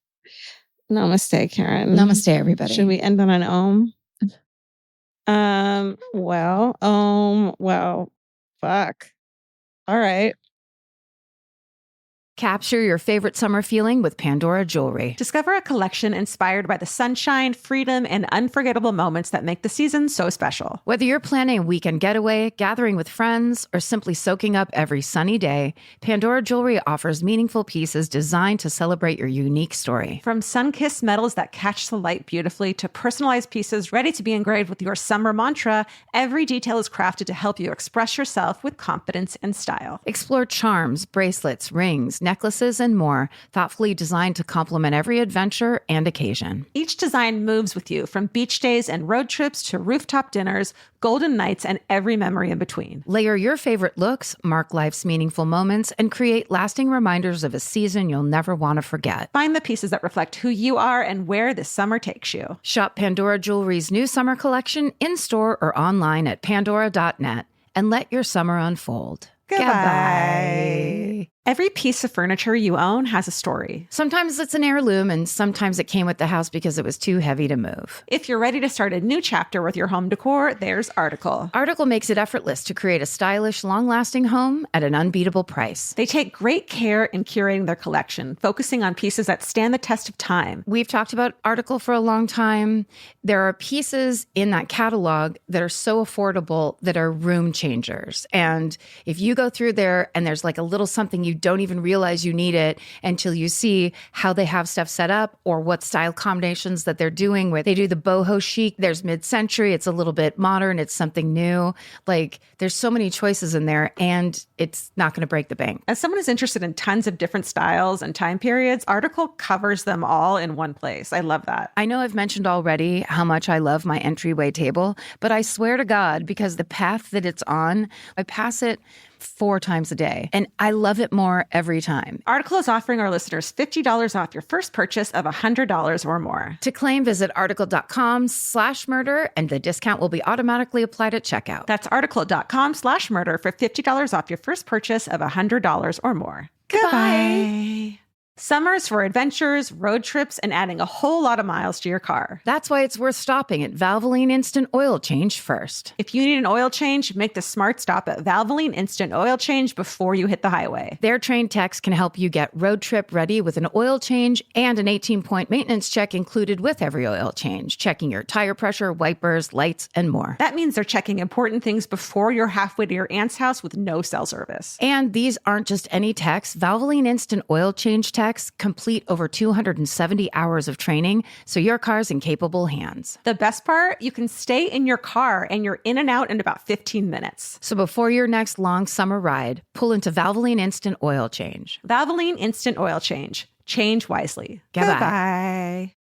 Namaste, Karen. Namaste, everybody. Should we end on an om? Well, fuck. All right. Capture your favorite summer feeling with Pandora Jewelry. Discover a collection inspired by the sunshine, freedom, and unforgettable moments that make the season so special. Whether you're planning a weekend getaway, gathering with friends, or simply soaking up every sunny day, Pandora Jewelry offers meaningful pieces designed to celebrate your unique story. From sun-kissed metals that catch the light beautifully to personalized pieces ready to be engraved with your summer mantra, every detail is crafted to help you express yourself with confidence and style. Explore charms, bracelets, rings, necklaces, and more, thoughtfully designed to complement every adventure and occasion. Each design moves with you, from beach days and road trips to rooftop dinners, golden nights, and every memory in between. Layer your favorite looks, mark life's meaningful moments, and create lasting reminders of a season you'll never want to forget. Find the pieces that reflect who you are and where this summer takes you. Shop Pandora Jewelry's new summer collection in-store or online at pandora.net and let your summer unfold. Goodbye. Every piece of furniture you own has a story. Sometimes it's an heirloom, and sometimes it came with the house because it was too heavy to move. If you're ready to start a new chapter with your home decor, there's Article. Article makes it effortless to create a stylish, long-lasting home at an unbeatable price. They take great care in curating their collection, focusing on pieces that stand the test of time. We've talked about Article for a long time. There are pieces in that catalog that are so affordable that are room changers. And if you go through there and there's like a little something you don't even realize you need it until you see how they have stuff set up or what style combinations that they're doing, where they do the boho chic, there's mid-century, it's a little bit modern, it's something new. Like there's so many choices in there, and it's not going to break the bank. As someone who's interested in tons of different styles and time periods, Article covers them all in one place. I love that. I know I've mentioned already how much I love my entryway table, but I swear to God, because the path that it's on, I pass it 4 times a day, and I love it more every time. Article is offering our listeners $50 off your first purchase of $100 or more. To claim, visit article.com/murder, and the discount will be automatically applied at checkout. That's article.com/murder for $50 off your first purchase of $100 or more. Goodbye. Summer's for adventures, road trips, and adding a whole lot of miles to your car. That's why it's worth stopping at Valvoline Instant Oil Change first. If you need an oil change, make the smart stop at Valvoline Instant Oil Change before you hit the highway. Their trained techs can help you get road trip ready with an oil change and an 18-point maintenance check included with every oil change, checking your tire pressure, wipers, lights, and more. That means they're checking important things before you're halfway to your aunt's house with no cell service. And these aren't just any techs. Valvoline Instant Oil Change techs complete over 270 hours of training, so your car's in capable hands. The best part? You can stay in your car and you're in and out in about 15 minutes. So before your next long summer ride, pull into Valvoline Instant Oil Change. Valvoline Instant Oil Change. Change wisely. Goodbye.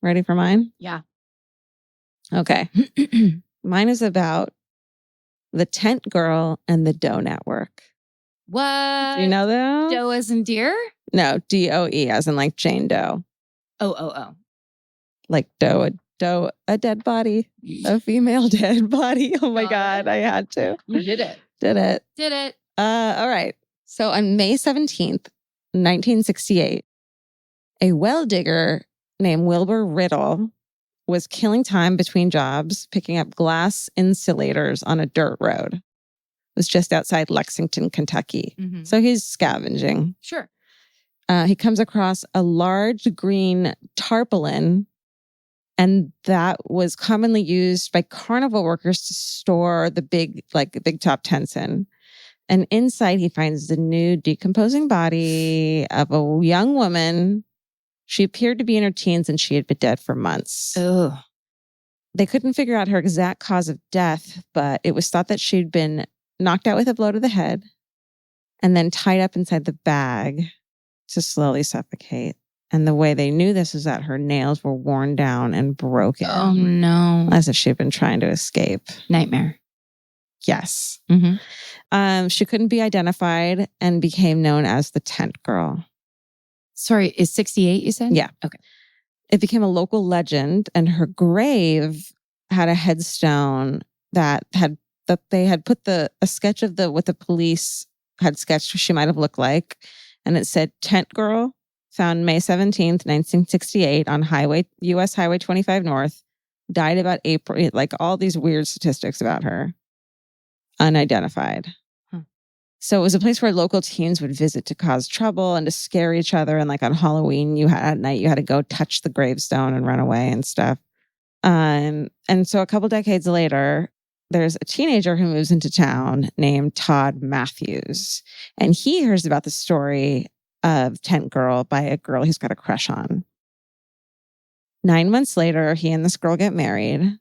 Ready for mine? Yeah. Okay. Mine is about the Tent Girl and the Doe Network. What? Do you know those? Doe as in deer? No, DOE as in like Jane Doe. Oh. Like Doe, a dead body, a female dead body. Oh my God, I had to. You did it. Did it. All right. So on May 17th, 1968, a well digger named Wilbur Riddle was killing time between jobs, picking up glass insulators on a dirt road. It was just outside Lexington, Kentucky. Mm-hmm. So he's scavenging. Sure. He comes across a large green tarpaulin, and that was commonly used by carnival workers to store the big top tents in. And inside, he finds the nude, decomposing body of a young woman. She appeared to be in her teens, and she had been dead for months. Oh. They couldn't figure out her exact cause of death, but it was thought that she'd been knocked out with a blow to the head and then tied up inside the bag to slowly suffocate. And the way they knew this is that her nails were worn down and broken. Oh, no. As if she'd been trying to escape. Nightmare. Yes. Mm-hmm. She couldn't be identified and became known as the Tent Girl. Sorry, is 68 you said? Yeah. Okay. It became a local legend, and her grave had a headstone that they had put a sketch of what the police had sketched she might have looked like, and it said Tent Girl, found May 17th, 1968 on US Highway 25 North, died about April, like all these weird statistics about her. Unidentified. So it was a place where local teens would visit to cause trouble and to scare each other. And like on Halloween, at night, you had to go touch the gravestone and run away and stuff. And so a couple decades later, there's a teenager who moves into town named Todd Matthews. And he hears about the story of Tent Girl by a girl he's got a crush on. 9 months later, he and this girl get married.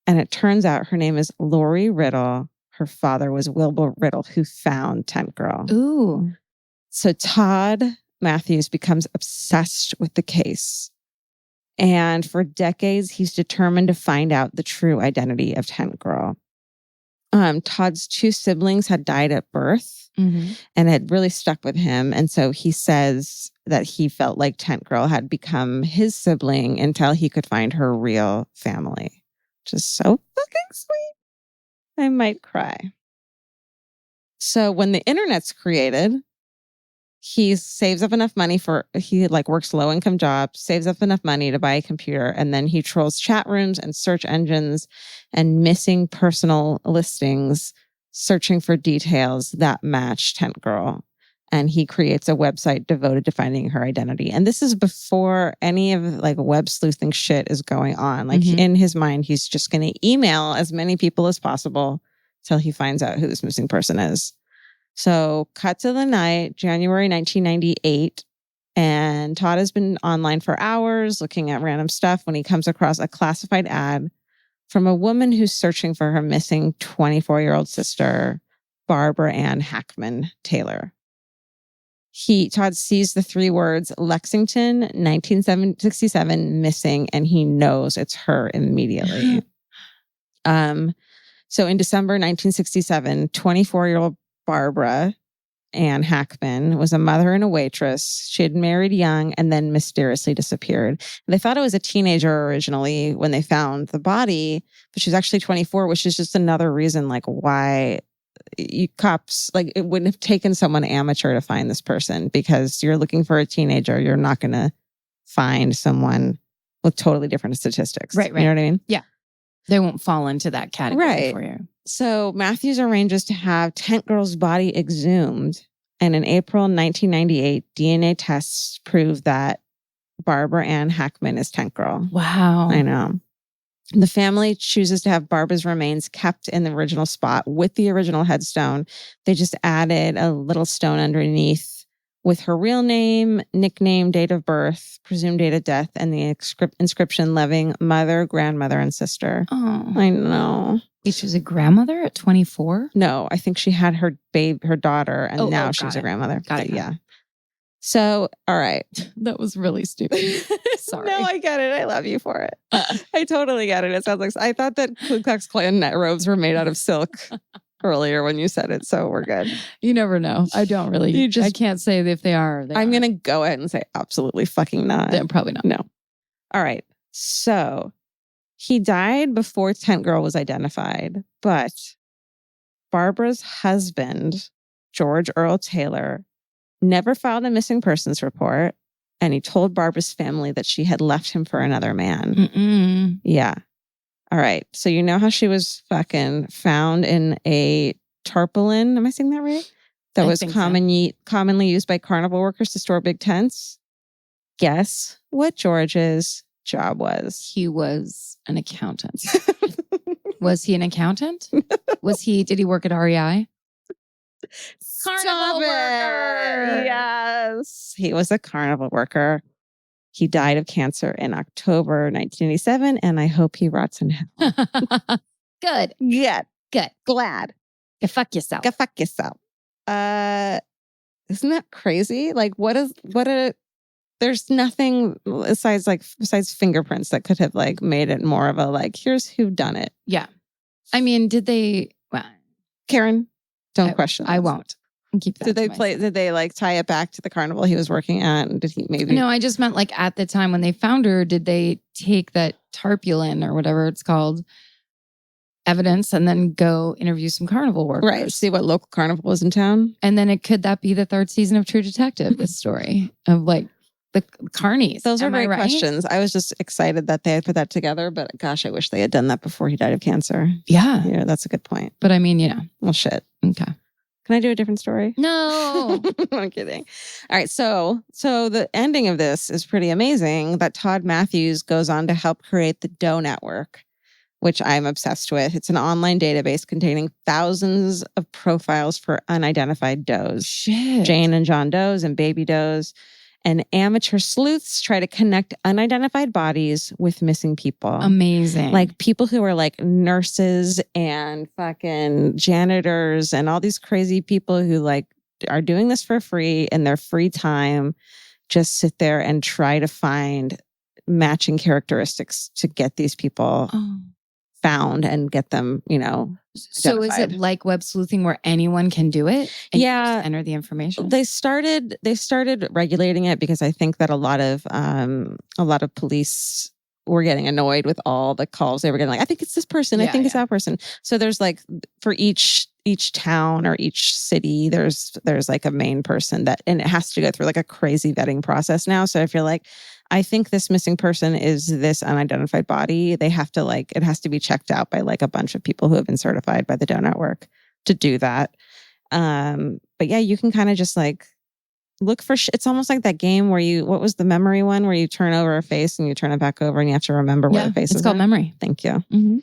And it turns out her name is Lori Riddle. Her father was Wilbur Riddle, who found Tent Girl. Ooh. So Todd Matthews becomes obsessed with the case. And for decades, he's determined to find out the true identity of Tent Girl. Todd's 2 siblings had died at birth and had really stuck with him. And so he says that he felt like Tent Girl had become his sibling until he could find her real family. Which is so fucking sweet. I might cry. So when the internet's created, he saves up enough money he works low income jobs, saves up enough money to buy a computer, and then he trolls chat rooms and search engines and missing personal listings, searching for details that match Tent Girl. And he creates a website devoted to finding her identity. And this is before any of web sleuthing shit is going on. In his mind, he's just going to email as many people as possible till he finds out who this missing person is. So cut to the night, January 1998. And Todd has been online for hours looking at random stuff when he comes across a classified ad from a woman who's searching for her missing 24-year-old sister, Barbara Ann Hackman Taylor. Todd sees the 3 words Lexington, 1967 missing, and he knows it's her immediately. So in December 1967, 24-year-old Barbara Ann Hackman was a mother and a waitress. She had married young and then mysteriously disappeared. They thought it was a teenager originally when they found the body, but she was actually 24, which is just another reason why cops, it wouldn't have taken someone amateur to find this person, because you're looking for a teenager. You're not going to find someone with totally different statistics. Right. You know what I mean? Yeah. They won't fall into that category for you. So Matthews arranges to have Tent Girl's body exhumed. And in April 1998, DNA tests prove that Barbara Ann Hackman is Tent Girl. Wow. I know. The family chooses to have Barbara's remains kept in the original spot with the original headstone. They just added a little stone underneath with her real name, nickname, date of birth, presumed date of death, and the inscription loving mother, grandmother, and sister. Oh, I know. She was a grandmother at 24? No, I think she had her daughter, and now she's a grandmother. Got it. Yeah. So, all right. That was really stupid. Sorry. No, I get it. I love you for it. I totally get it. It sounds like I thought that Ku Klux Klan net robes were made out of silk earlier when you said it. So we're good. You never know. I don't really. I can't say if they are. I'm going to go ahead and say absolutely fucking not. Then probably not. No. All right. So he died before Tent Girl was identified, but Barbara's husband, George Earl Taylor, never filed a missing persons report, and he told Barbara's family that she had left him for another man. Mm-mm. Yeah. All right. So you know how she was fucking found in a tarpaulin? Am I saying that right? That was commonly used by carnival workers to store big tents. Guess what George's job was? He was an accountant. Was he an accountant? Did he work at REI? Carnival worker. Yes. He was a carnival worker. He died of cancer in October 1987, and I hope he rots in hell. Good. Yeah. Good. Glad. Go fuck yourself. Go fuck yourself. Isn't that crazy? What a there's nothing besides fingerprints that could have like made it more of a like, here's who done it. Yeah. I mean, did they? Well, Karen, don't question. I won't. Keep that. Did they like tie it back to the carnival he was working at? And did he maybe? No, I just meant like at the time when they found her, did they take that tarpaulin or whatever it's called evidence and then go interview some carnival workers? Right. See what local carnival was in town. And then could that be the third season of True Detective? This story of like the carnies. Those are great right? questions. I was just excited that they had put that together, but gosh, I wish they had done that before he died of cancer. Yeah. Yeah, that's a good point. But I mean, well, shit. Okay. Can I do a different story? No. I'm kidding. All right. So the ending of this is pretty amazing that Todd Matthews goes on to help create the Doe Network, which I'm obsessed with. It's an online database containing thousands of profiles for unidentified does. Shit. Jane and John Does and baby does. And amateur sleuths try to connect unidentified bodies with missing people. Amazing. Like people who are like nurses and fucking janitors and all these crazy people who like are doing this for free in their free time, just sit there and try to find matching characteristics to get these people found and get them, So is it like web sleuthing where anyone can do it? And yeah. You just enter the information. They started regulating it because I think that a lot of police were getting annoyed with all the calls they were getting. Like, I think it's this person. I think it's that person. So there's like for each town or each city, there's like a main person and it has to go through like a crazy vetting process now. So if you're like, I think this missing person is this unidentified body, they have to like, it has to be checked out by like a bunch of people who have been certified by the Doe Network to do that. But yeah, you can kind of just like look for, it's almost like that game where what was the memory one where you turn over a face and you turn it back over and you have to remember where the face is. It's called memory. Thank you. Mm-hmm.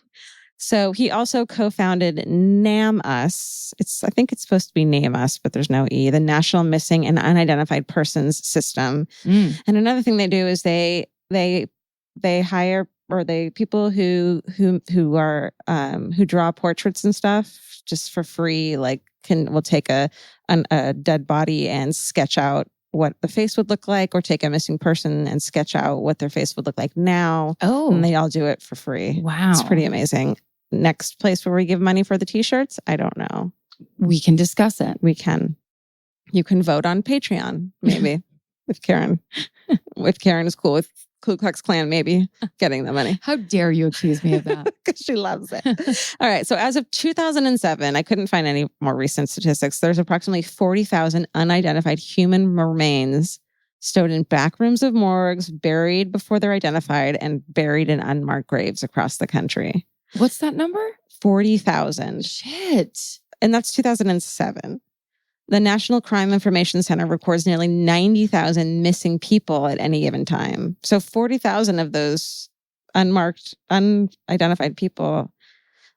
So he also co-founded NamUs. I think it's supposed to be Name Us, but there's no E, the National Missing and Unidentified Persons System. And another thing they do is they hire people who draw portraits and stuff just for free, like will take a dead body and sketch out what the face would look like, or take a missing person and sketch out what their face would look like now. Oh. And they all do it for free. Wow. It's pretty amazing. Next place where we give money for the t-shirts, I don't know. We can discuss it. We can. You can vote on Patreon, maybe, if Karen is cool with Ku Klux Klan, maybe getting the money. How dare you accuse me of that? Because she loves it. All right. So as of 2007, I couldn't find any more recent statistics. There's approximately 40,000 unidentified human remains stowed in back rooms of morgues, buried before they're identified, and buried in unmarked graves across the country. What's that number? 40,000. Shit. And that's 2007. The National Crime Information Center records nearly 90,000 missing people at any given time. So 40,000 of those unmarked, unidentified people,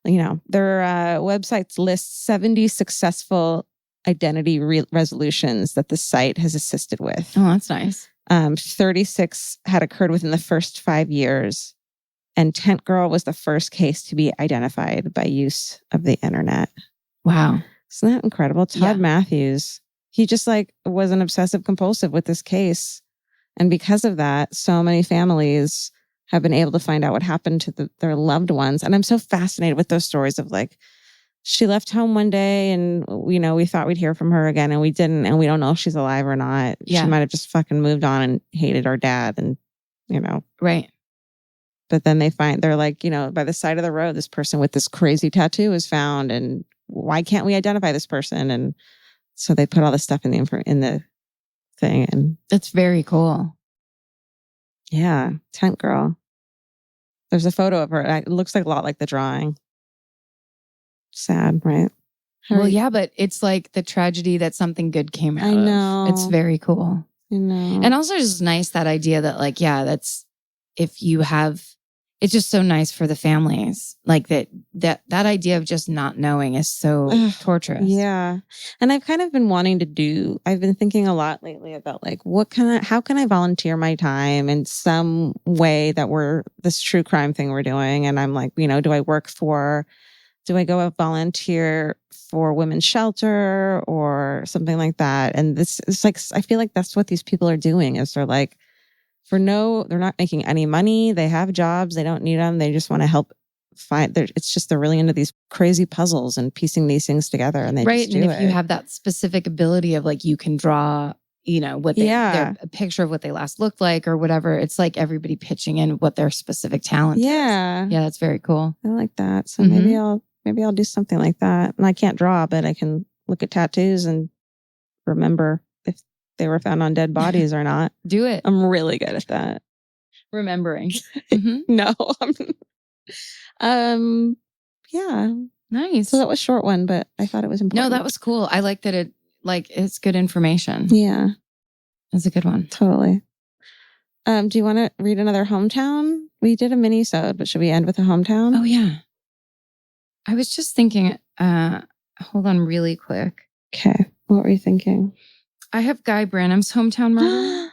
their websites list 70 successful identity resolutions that the site has assisted with. Oh, that's nice. 36 had occurred within the first 5 years. And Tent Girl was the first case to be identified by use of the internet. Wow. Isn't that incredible? Todd Matthews, he just like was an obsessive compulsive with this case. And because of that, so many families have been able to find out what happened to their loved ones. And I'm so fascinated with those stories of like, she left home one day and, we thought we'd hear from her again and we didn't. And we don't know if she's alive or not. Yeah. She might have just fucking moved on and hated our dad and, Right. But then they're like, by the side of the road, this person with this crazy tattoo is found. And why can't we identify this person? And so they put all this stuff in the thing. And that's very cool. Yeah. Tent Girl. There's a photo of her. It looks like a lot like the drawing. Sad, right? Well, yeah, but it's like the tragedy that something good came out I know. of. It's very cool. I know. And also just nice that idea that like, that's if you have, it's just so nice for the families. Like that idea of just not knowing is so torturous. Yeah. And I've kind of been I've been thinking a lot lately about like, how can I volunteer my time in some way that this true crime thing we're doing? And I'm like, do I go volunteer for women's shelter or something like that? And it's like, I feel like that's what these people are doing is they're like they're not making any money. They have jobs. They don't need them. They just want to help it's just they're really into these crazy puzzles and piecing these things together, and they just do and if it. you have that specific ability of like, you can draw, what a picture of what they last looked like or whatever. It's like everybody pitching in what their specific talent is. Yeah, that's very cool. I like that. So maybe I'll do something like that. And I can't draw, but I can look at tattoos and remember if they were found on dead bodies or not. Do it. I'm really good at that. Remembering. No. Yeah. Nice. So that was a short one, but I thought it was important. No, that was cool. I like that it's good information. Yeah. That's a good one. Totally. Do you want to read another hometown? We did a mini-sode, but should we end with a hometown? Oh, yeah. I was just thinking, hold on really quick. Okay. What were you thinking? I have Guy Branum's hometown murder.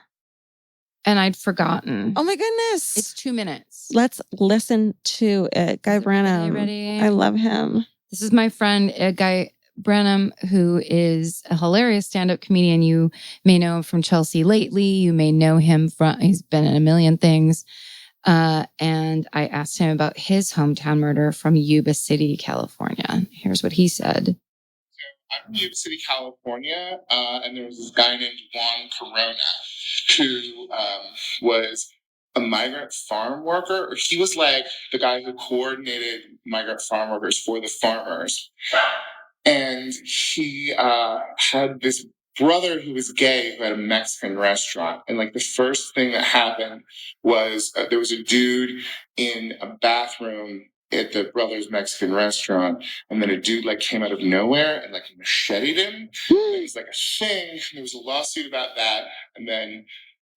And I'd forgotten. Oh my goodness. It's 2 minutes. Let's listen to it. Guy Branum. Ready? I love him. This is my friend, Guy Branum, who is a hilarious stand-up comedian. You may know him from Chelsea Lately. You may know him he's been in a million things. And I asked him about his hometown murder from Yuba City, California. Here's what he said. I'm from Yuba City, California, and there was this guy named Juan Corona who was a migrant farm worker. He was like the guy who coordinated migrant farm workers for the farmers. And he had this brother who was gay who had a Mexican restaurant. And like the first thing that happened was there was a dude in a bathroom at the brother's Mexican restaurant, and then a dude like came out of nowhere and like macheted him. It was like a thing. There was a lawsuit about that, and then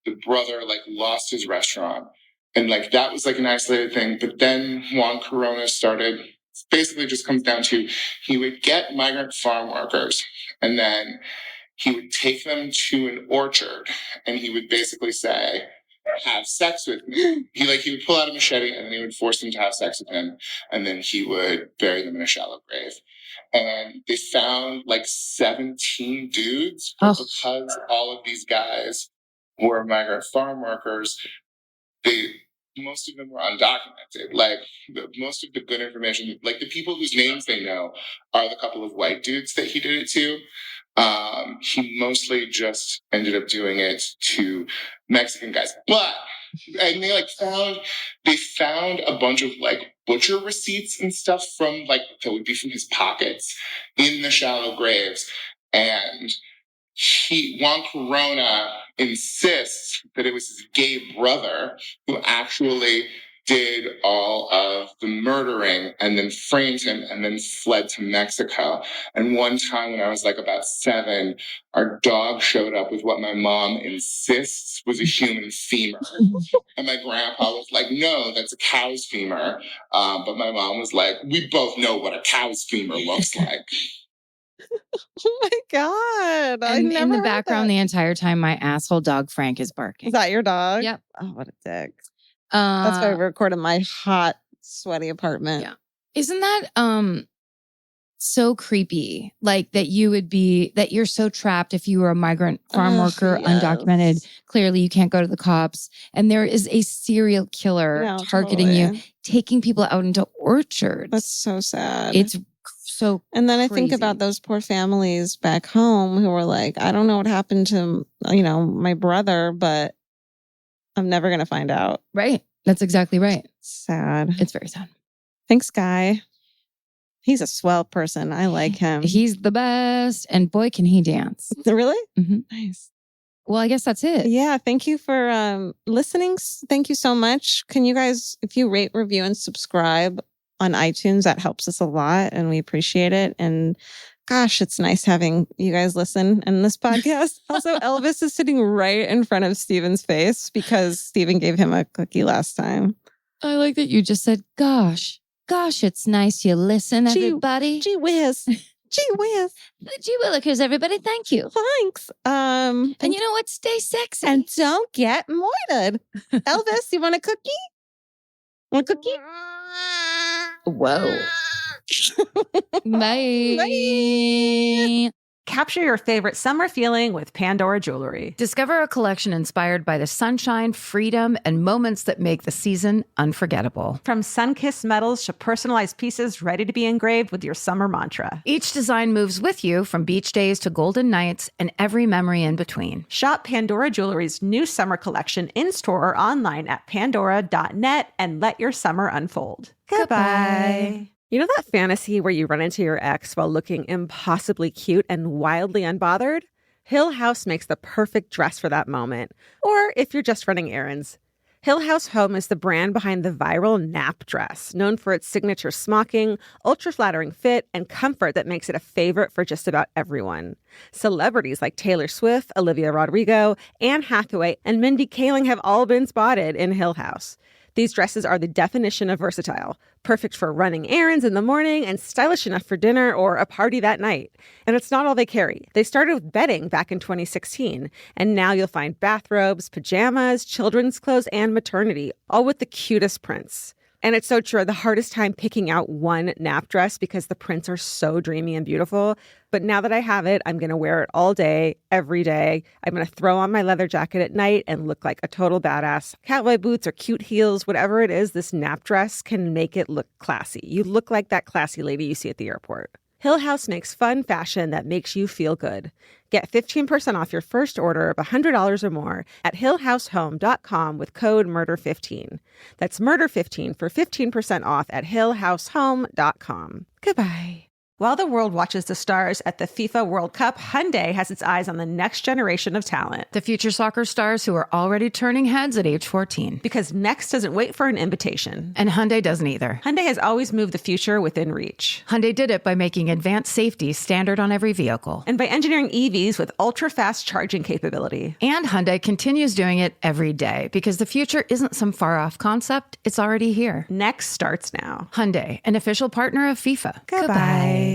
the brother like lost his restaurant, and like that was like an isolated thing. But then Juan Corona started. Basically, just comes down to he would get migrant farm workers, and then he would take them to an orchard, and he would basically say, have sex with me. He would pull out a machete and then he would force them to have sex with him, and then he would bury them in a shallow grave. And they found like 17 dudes, but because all of these guys were migrant farm workers, most of them were undocumented. Like most of the good information, like the people whose names they know are the couple of white dudes that he did it to. He mostly just ended up doing it to Mexican guys. And they found a bunch of like butcher receipts and stuff from like that would be from his pockets in the shallow graves. And Juan Corona insists that it was his gay brother who actually did all of the murdering and then framed him and then fled to Mexico. And one time when I was like about 7, our dog showed up with what my mom insists was a human femur. And my grandpa was like, no, that's a cow's femur. But my mom was like, we both know what a cow's femur looks like. Oh my God. And in the background, the entire time, my asshole dog Frank is barking. Is that your dog? Yep. Oh, what a dick. That's why I record in my hot, sweaty apartment. Yeah. Isn't that so creepy? Like that you're so trapped if you were a migrant farm worker, yes. Undocumented. Clearly you can't go to the cops. And there is a serial killer targeting you, taking people out into orchards. That's so sad. It's so And then crazy. I think about those poor families back home who were like, I don't know what happened to, my brother, but I'm never going to find out. Right. That's exactly right. Sad. It's very sad. Thanks, Guy. He's a swell person. I like him. He's the best. And boy, can he dance. Really? Mm-hmm. Nice. Well, I guess that's it. Yeah. Thank you for listening. Thank you so much. Can you guys, if you rate, review, and subscribe on iTunes, that helps us a lot and we appreciate it. And gosh, it's nice having you guys listen in this podcast. Also, Elvis is sitting right in front of Steven's face because Steven gave him a cookie last time. I like that you just said, gosh, it's nice you listen, everybody. Gee whiz. Gee whiz. Gee willikers, everybody. Thank you. Thanks. And you know what? Stay sexy. And don't get moited. Elvis, you want a cookie? Want a cookie? Whoa. Bye. Bye. Capture your favorite summer feeling with Pandora Jewelry. Discover a collection inspired by the sunshine, freedom, and moments that make the season unforgettable. From sun-kissed metals to personalized pieces ready to be engraved with your summer mantra. Each design moves with you from beach days to golden nights and every memory in between. Shop Pandora Jewelry's new summer collection in-store or online at pandora.net and let your summer unfold. Goodbye. You know that fantasy where you run into your ex while looking impossibly cute and wildly unbothered? Hill House makes the perfect dress for that moment. Or if you're just running errands. Hill House Home is the brand behind the viral nap dress, known for its signature smocking, ultra-flattering fit, and comfort that makes it a favorite for just about everyone. Celebrities like Taylor Swift, Olivia Rodrigo, Anne Hathaway, and Mindy Kaling have all been spotted in Hill House. These dresses are the definition of versatile, perfect for running errands in the morning and stylish enough for dinner or a party that night. And it's not all they carry. They started with bedding back in 2016, and now you'll find bathrobes, pajamas, children's clothes, and maternity, all with the cutest prints. And it's so true. The hardest time picking out one nap dress because the prints are so dreamy and beautiful. But now that I have it, I'm going to wear it all day, every day. I'm going to throw on my leather jacket at night and look like a total badass. Cowboy boots or cute heels, whatever it is, this nap dress can make it look classy. You look like that classy lady you see at the airport. Hill House makes fun fashion that makes you feel good. Get 15% off your first order of $100 or more at hillhousehome.com with code MURDER15. That's MURDER15 for 15% off at hillhousehome.com. Goodbye. While the world watches the stars at the FIFA World Cup, Hyundai has its eyes on the next generation of talent. The future soccer stars who are already turning heads at age 14. Because next doesn't wait for an invitation. And Hyundai doesn't either. Hyundai has always moved the future within reach. Hyundai did it by making advanced safety standard on every vehicle. And by engineering EVs with ultra-fast charging capability. And Hyundai continues doing it every day because the future isn't some far-off concept, it's already here. Next starts now. Hyundai, an official partner of FIFA. Goodbye.